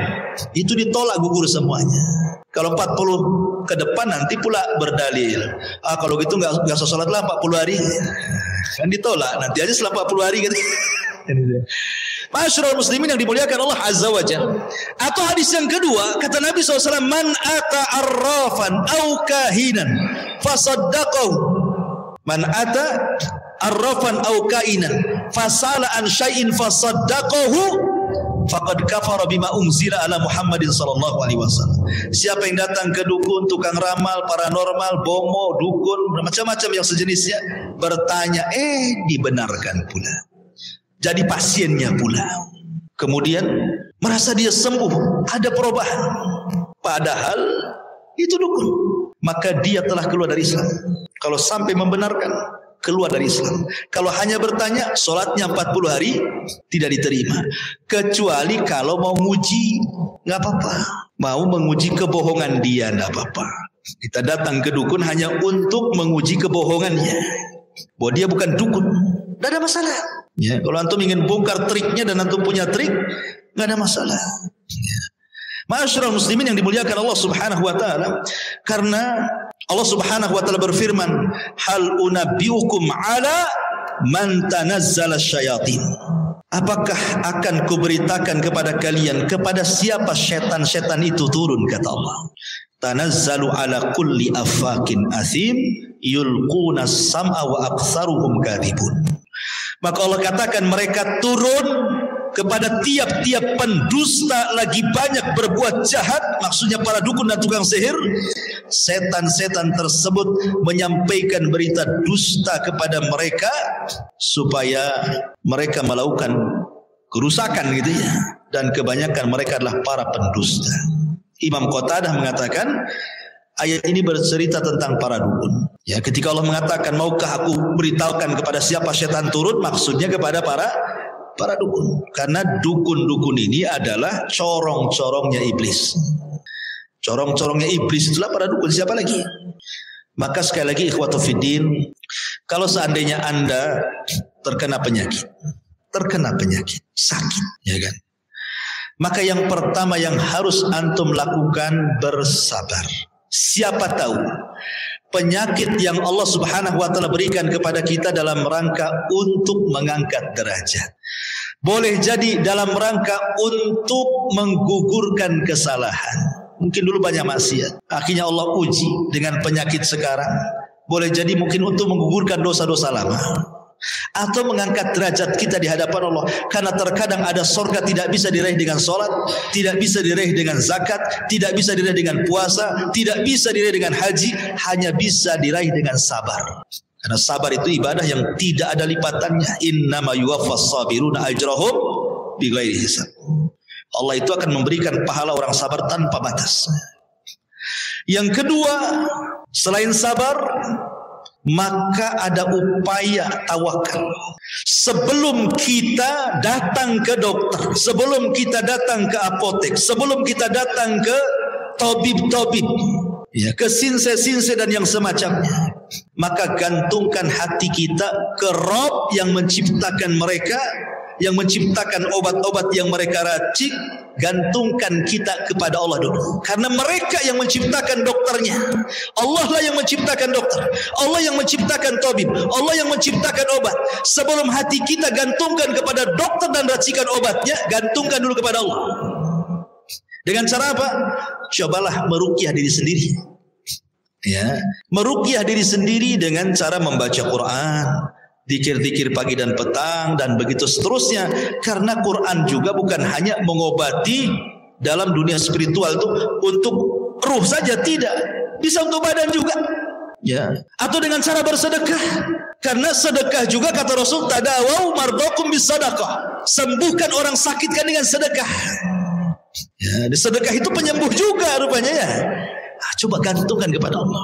itu ditolak, gugur semuanya. Kalau 40 ke depan nanti pula berdalil, kalau gitu nggak usah sholat lah 40 hari, kan ditolak, nanti aja setelah 40 hari gitu. Masyarul muslimin yang dimuliakan Allah Azza wa Jalla. Atau hadis yang kedua, kata Nabi SAW, man ata arrafan au kahinan fasaddaqahu, man ata arrafan au kahinan fasala an syai'in fasaddaqahu faqad kafara bima unzila ala Muhammadin sallallahu alaihi wasallam. Siapa yang datang ke dukun, tukang ramal, paranormal, bomo, dukun, macam-macam yang sejenisnya, bertanya, dibenarkan pula, jadi pasiennya pula, kemudian merasa dia sembuh, ada perubahan, padahal itu dukun, maka dia telah keluar dari Islam. Kalau sampai membenarkan, keluar dari Islam. Kalau hanya bertanya, sholatnya 40 hari tidak diterima. Kecuali kalau mau nguji, nggak apa-apa. Mau menguji kebohongan dia, nggak apa-apa. Kita datang ke dukun hanya untuk menguji kebohongannya, bahwa dia bukan dukun, nggak ada masalah. Ya, kalau antum ingin bongkar triknya dan antum punya trik, nggak ada masalah. Ya. Masyarul muslimin yang dimuliakan Allah Subhanahu wa taala, karena Allah Subhanahu wa taala berfirman, hal unabbiukum ala man tanazzala syayatin. Apakah akan kuberitakan kepada kalian kepada siapa setan-setan itu turun, kata Allah. Tanazzalu ala kulli afakin athim yulquna sam'a wa aktsaruhum kadhibun. Maka Allah katakan mereka turun kepada tiap-tiap pendusta lagi banyak berbuat jahat, maksudnya para dukun dan tukang sihir. Setan-setan tersebut menyampaikan berita dusta kepada mereka supaya mereka melakukan kerusakan gitu ya, dan kebanyakan mereka adalah para pendusta. Imam Qatadah mengatakan ayat ini bercerita tentang para dukun. Ya, ketika Allah mengatakan maukah aku beritahukan kepada siapa setan turun, maksudnya kepada para dukun, karena dukun-dukun ini adalah corong-corongnya iblis. Corong-corongnya iblis itulah para dukun, siapa lagi? Maka sekali lagi ikhwatu fiddin, kalau seandainya Anda terkena penyakit, sakit, ya kan? Maka yang pertama yang harus antum lakukan, bersabar. Siapa tahu penyakit yang Allah Subhanahu wa taala berikan kepada kita dalam rangka untuk mengangkat derajat. Boleh jadi dalam rangka untuk menggugurkan kesalahan. Mungkin dulu banyak maksiat, akhirnya Allah uji dengan penyakit sekarang. Boleh jadi mungkin untuk menggugurkan dosa-dosa lama, atau mengangkat derajat kita di hadapan Allah. Karena terkadang ada surga tidak bisa diraih dengan sholat, tidak bisa diraih dengan zakat, tidak bisa diraih dengan puasa, tidak bisa diraih dengan haji, hanya bisa diraih dengan sabar. Karena sabar itu ibadah yang tidak ada lipatannya. Innama yuwaffas sabiruna ajrahum bighairi hisab. Allah itu akan memberikan pahala orang sabar tanpa batas. Yang kedua, selain sabar, maka ada upaya tawakal. Sebelum kita datang ke dokter, sebelum kita datang ke apotek, sebelum kita datang ke tabib-tabib, ya, ke sinse-sinse dan yang semacamnya, maka gantungkan hati kita ke Rabb yang menciptakan mereka yang menciptakan obat-obat yang mereka racik, gantungkan kita kepada Allah dulu. Karena mereka yang menciptakan dokternya. Allah lah yang menciptakan dokter. Allah yang menciptakan tabib. Allah yang menciptakan obat. Sebelum hati kita gantungkan kepada dokter dan racikan obatnya, gantungkan dulu kepada Allah. Dengan cara apa? Cobalah meruqyah diri sendiri. Ya, meruqyah diri sendiri dengan cara membaca Quran, zikir-zikir pagi dan petang, dan begitu seterusnya. Karena Quran juga bukan hanya mengobati dalam dunia spiritual itu untuk ruh saja, tidak, bisa untuk badan juga. Ya, atau dengan cara bersedekah. Karena sedekah juga kata Rasul, tadawau mardakum bisadaqah. Sembuhkan orang sakit kan dengan sedekah. Ya, sedekah itu penyembuh juga rupanya ya. Coba gantungkan kepada Allah.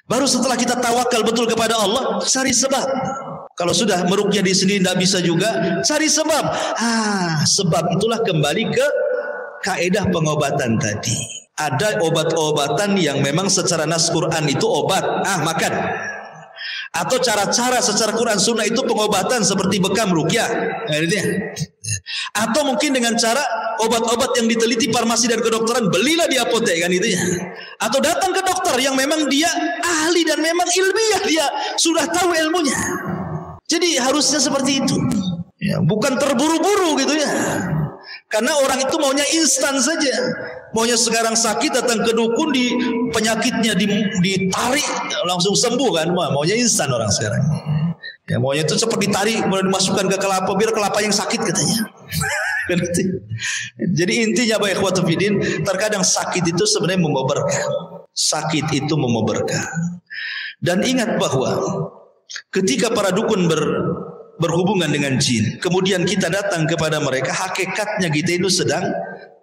Baru setelah kita tawakal betul kepada Allah, cari sebab. Kalau sudah meruqyah diri sendiri tidak bisa juga, cari sebab. Sebab itulah kembali ke kaedah pengobatan tadi. Ada obat-obatan yang memang secara nas Quran itu obat, makan. Atau cara-cara secara Quran Sunnah itu pengobatan seperti bekam ruqyah. Atau mungkin dengan cara obat-obat yang diteliti farmasi dan kedokteran, belilah di apotek kan itu ya. Atau datang ke dokter yang memang dia ahli dan memang ilmiah, dia sudah tahu ilmunya. Jadi harusnya seperti itu. Ya, bukan terburu-buru gitu ya. Karena orang itu maunya instan saja. Maunya sekarang sakit datang ke dukun, di penyakitnya ditarik langsung sembuh kan. Maunya instan orang sekarang. Ya, maunya itu cepat ditarik, kemudian dimasukkan ke kelapa biar kelapa yang sakit katanya. Jadi intinya Bapak ikhwatu fiddin, terkadang sakit itu sebenarnya membawa berkah. Sakit itu membawa berkah. Dan ingat bahwa ketika para dukun berhubungan dengan jin, kemudian kita datang kepada mereka, hakikatnya kita itu sedang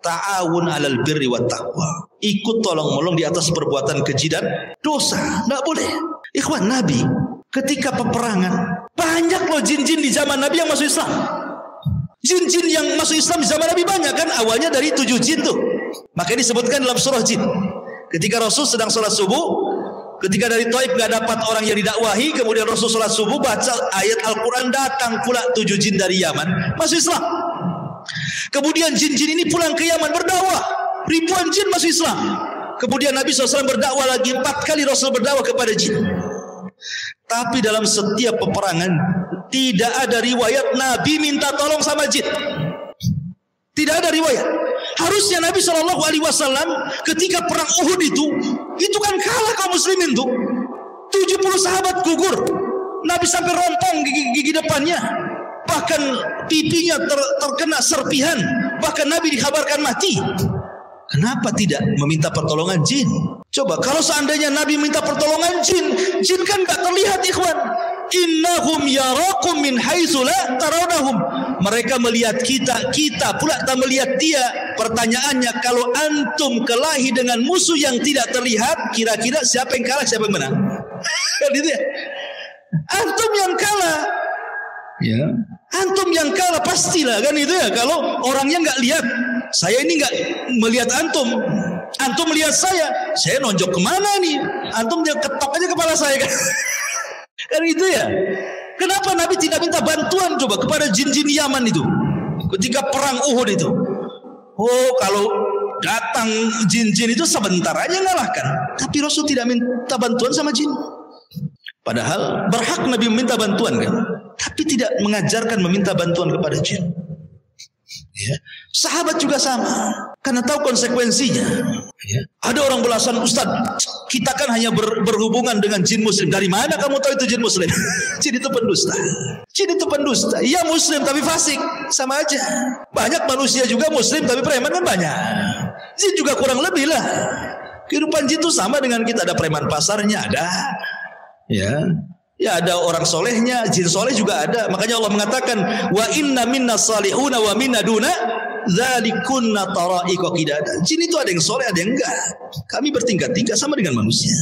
ta'awun alal birri wat taqwa. Ikut tolong-menolong di atas perbuatan keji dan dosa. Tidak boleh. Ikhwan, Nabi ketika peperangan, banyak loh jin-jin di zaman Nabi yang masuk Islam. Jin-jin yang masuk Islam di zaman Nabi banyak kan. Awalnya dari 7 jin tuh. Makanya disebutkan dalam surah jin. Ketika Rasul sedang sholat subuh, ketika dari Taif gak dapat orang yang didakwahi, kemudian Rasul sholat subuh baca ayat Al-Quran, datang pula 7 jin dari Yaman masuk Islam. Kemudian jin-jin ini pulang ke Yaman berdakwah, ribuan jin masuk Islam. Kemudian Nabi SAW berdakwah lagi, 4 kali Rasul berdakwah kepada jin. Tapi dalam setiap peperangan tidak ada riwayat Nabi minta tolong sama jin. Tidak ada riwayat. Harusnya Nabi SAW ketika perang Uhud itu kan kalah kaum muslimin tuh. 70 sahabat gugur. Nabi sampai rontong gigi depannya. Bahkan pipinya terkena serpihan. Bahkan Nabi dikabarkan mati. Kenapa tidak meminta pertolongan jin? Coba kalau seandainya Nabi minta pertolongan jin, jin kan gak terlihat ikhwan. Innahum yarakum min haitsu la tarawnahum. Mereka melihat kita, kita pula tak melihat dia. Pertanyaannya, kalau antum kelahi dengan musuh yang tidak terlihat, kira-kira siapa yang kalah, siapa yang menang? Kan itu ya. Antum yang kalah. Ya. Antum yang kalah pastilah kan itu ya. Kalau orangnya nggak lihat, saya ini nggak melihat antum, antum melihat saya nonjok kemana nih? Antum dia ketok aja kepala saya kan? Kan itu ya. Kenapa Nabi tidak minta bantuan coba kepada jin-jin Yaman itu ketika perang Uhud itu? Oh, kalau datang jin-jin itu sebentar aja ngalahkan. Tapi Rasul tidak minta bantuan sama jin. Padahal berhak Nabi meminta bantuan kan, tapi tidak mengajarkan meminta bantuan kepada jin. Ya. Sahabat juga sama, karena tahu konsekuensinya. Ya. Ada orang belasan, Ustaz, kita kan hanya berhubungan dengan jin muslim. Dari mana kamu tahu itu jin muslim? Jin itu pendusta. Jin itu pendusta. Iya muslim tapi fasik, sama aja. Banyak manusia juga muslim tapi preman kan banyak. Jin juga kurang lebih lah. Kehidupan jin itu sama dengan kita. Ada preman pasarnya, ada. Ya ada orang solehnya, jin soleh juga ada. Makanya Allah mengatakan, wa inna minna salihuna wa minna duna dzalikunna tara'iqa qidada. Jin itu ada yang soleh, ada yang enggak. Kami bertingkat-tingkat sama dengan manusia.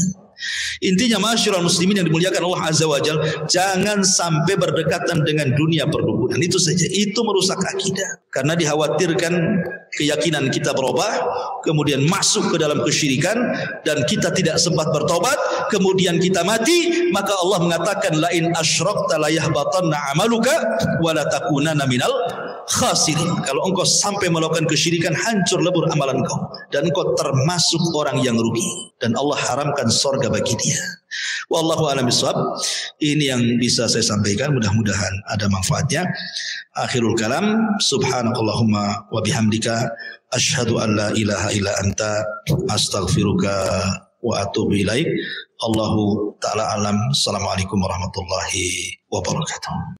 Intinya masyarul muslimin yang dimuliakan Allah Azza wa Jalla, jangan sampai berdekatan dengan dunia perdukunan. Itu saja, itu merusak akidah. Karena dikhawatirkan keyakinan kita berubah, kemudian masuk ke dalam kesyirikan, dan kita tidak sempat bertobat, kemudian kita mati, maka Allah mengatakan la in asyrakta la yahbatanna amaluka wa la takunanna minal khasirin. Kalau engkau sampai melakukan kesyirikan, hancur lebur amalan kau dan engkau termasuk orang yang rugi, dan Allah haramkan sorga bagi dia. Wallahu a'lam bishawab. Ini yang bisa saya sampaikan, mudah-mudahan ada manfaatnya. Akhirul kalam, subhanakallahumma wa bihamdika asyhadu an la ilaha illa anta astaghfiruka wa atubu ilaik. Allahu ta'ala alam. Assalamualaikum warahmatullahi wabarakatuh.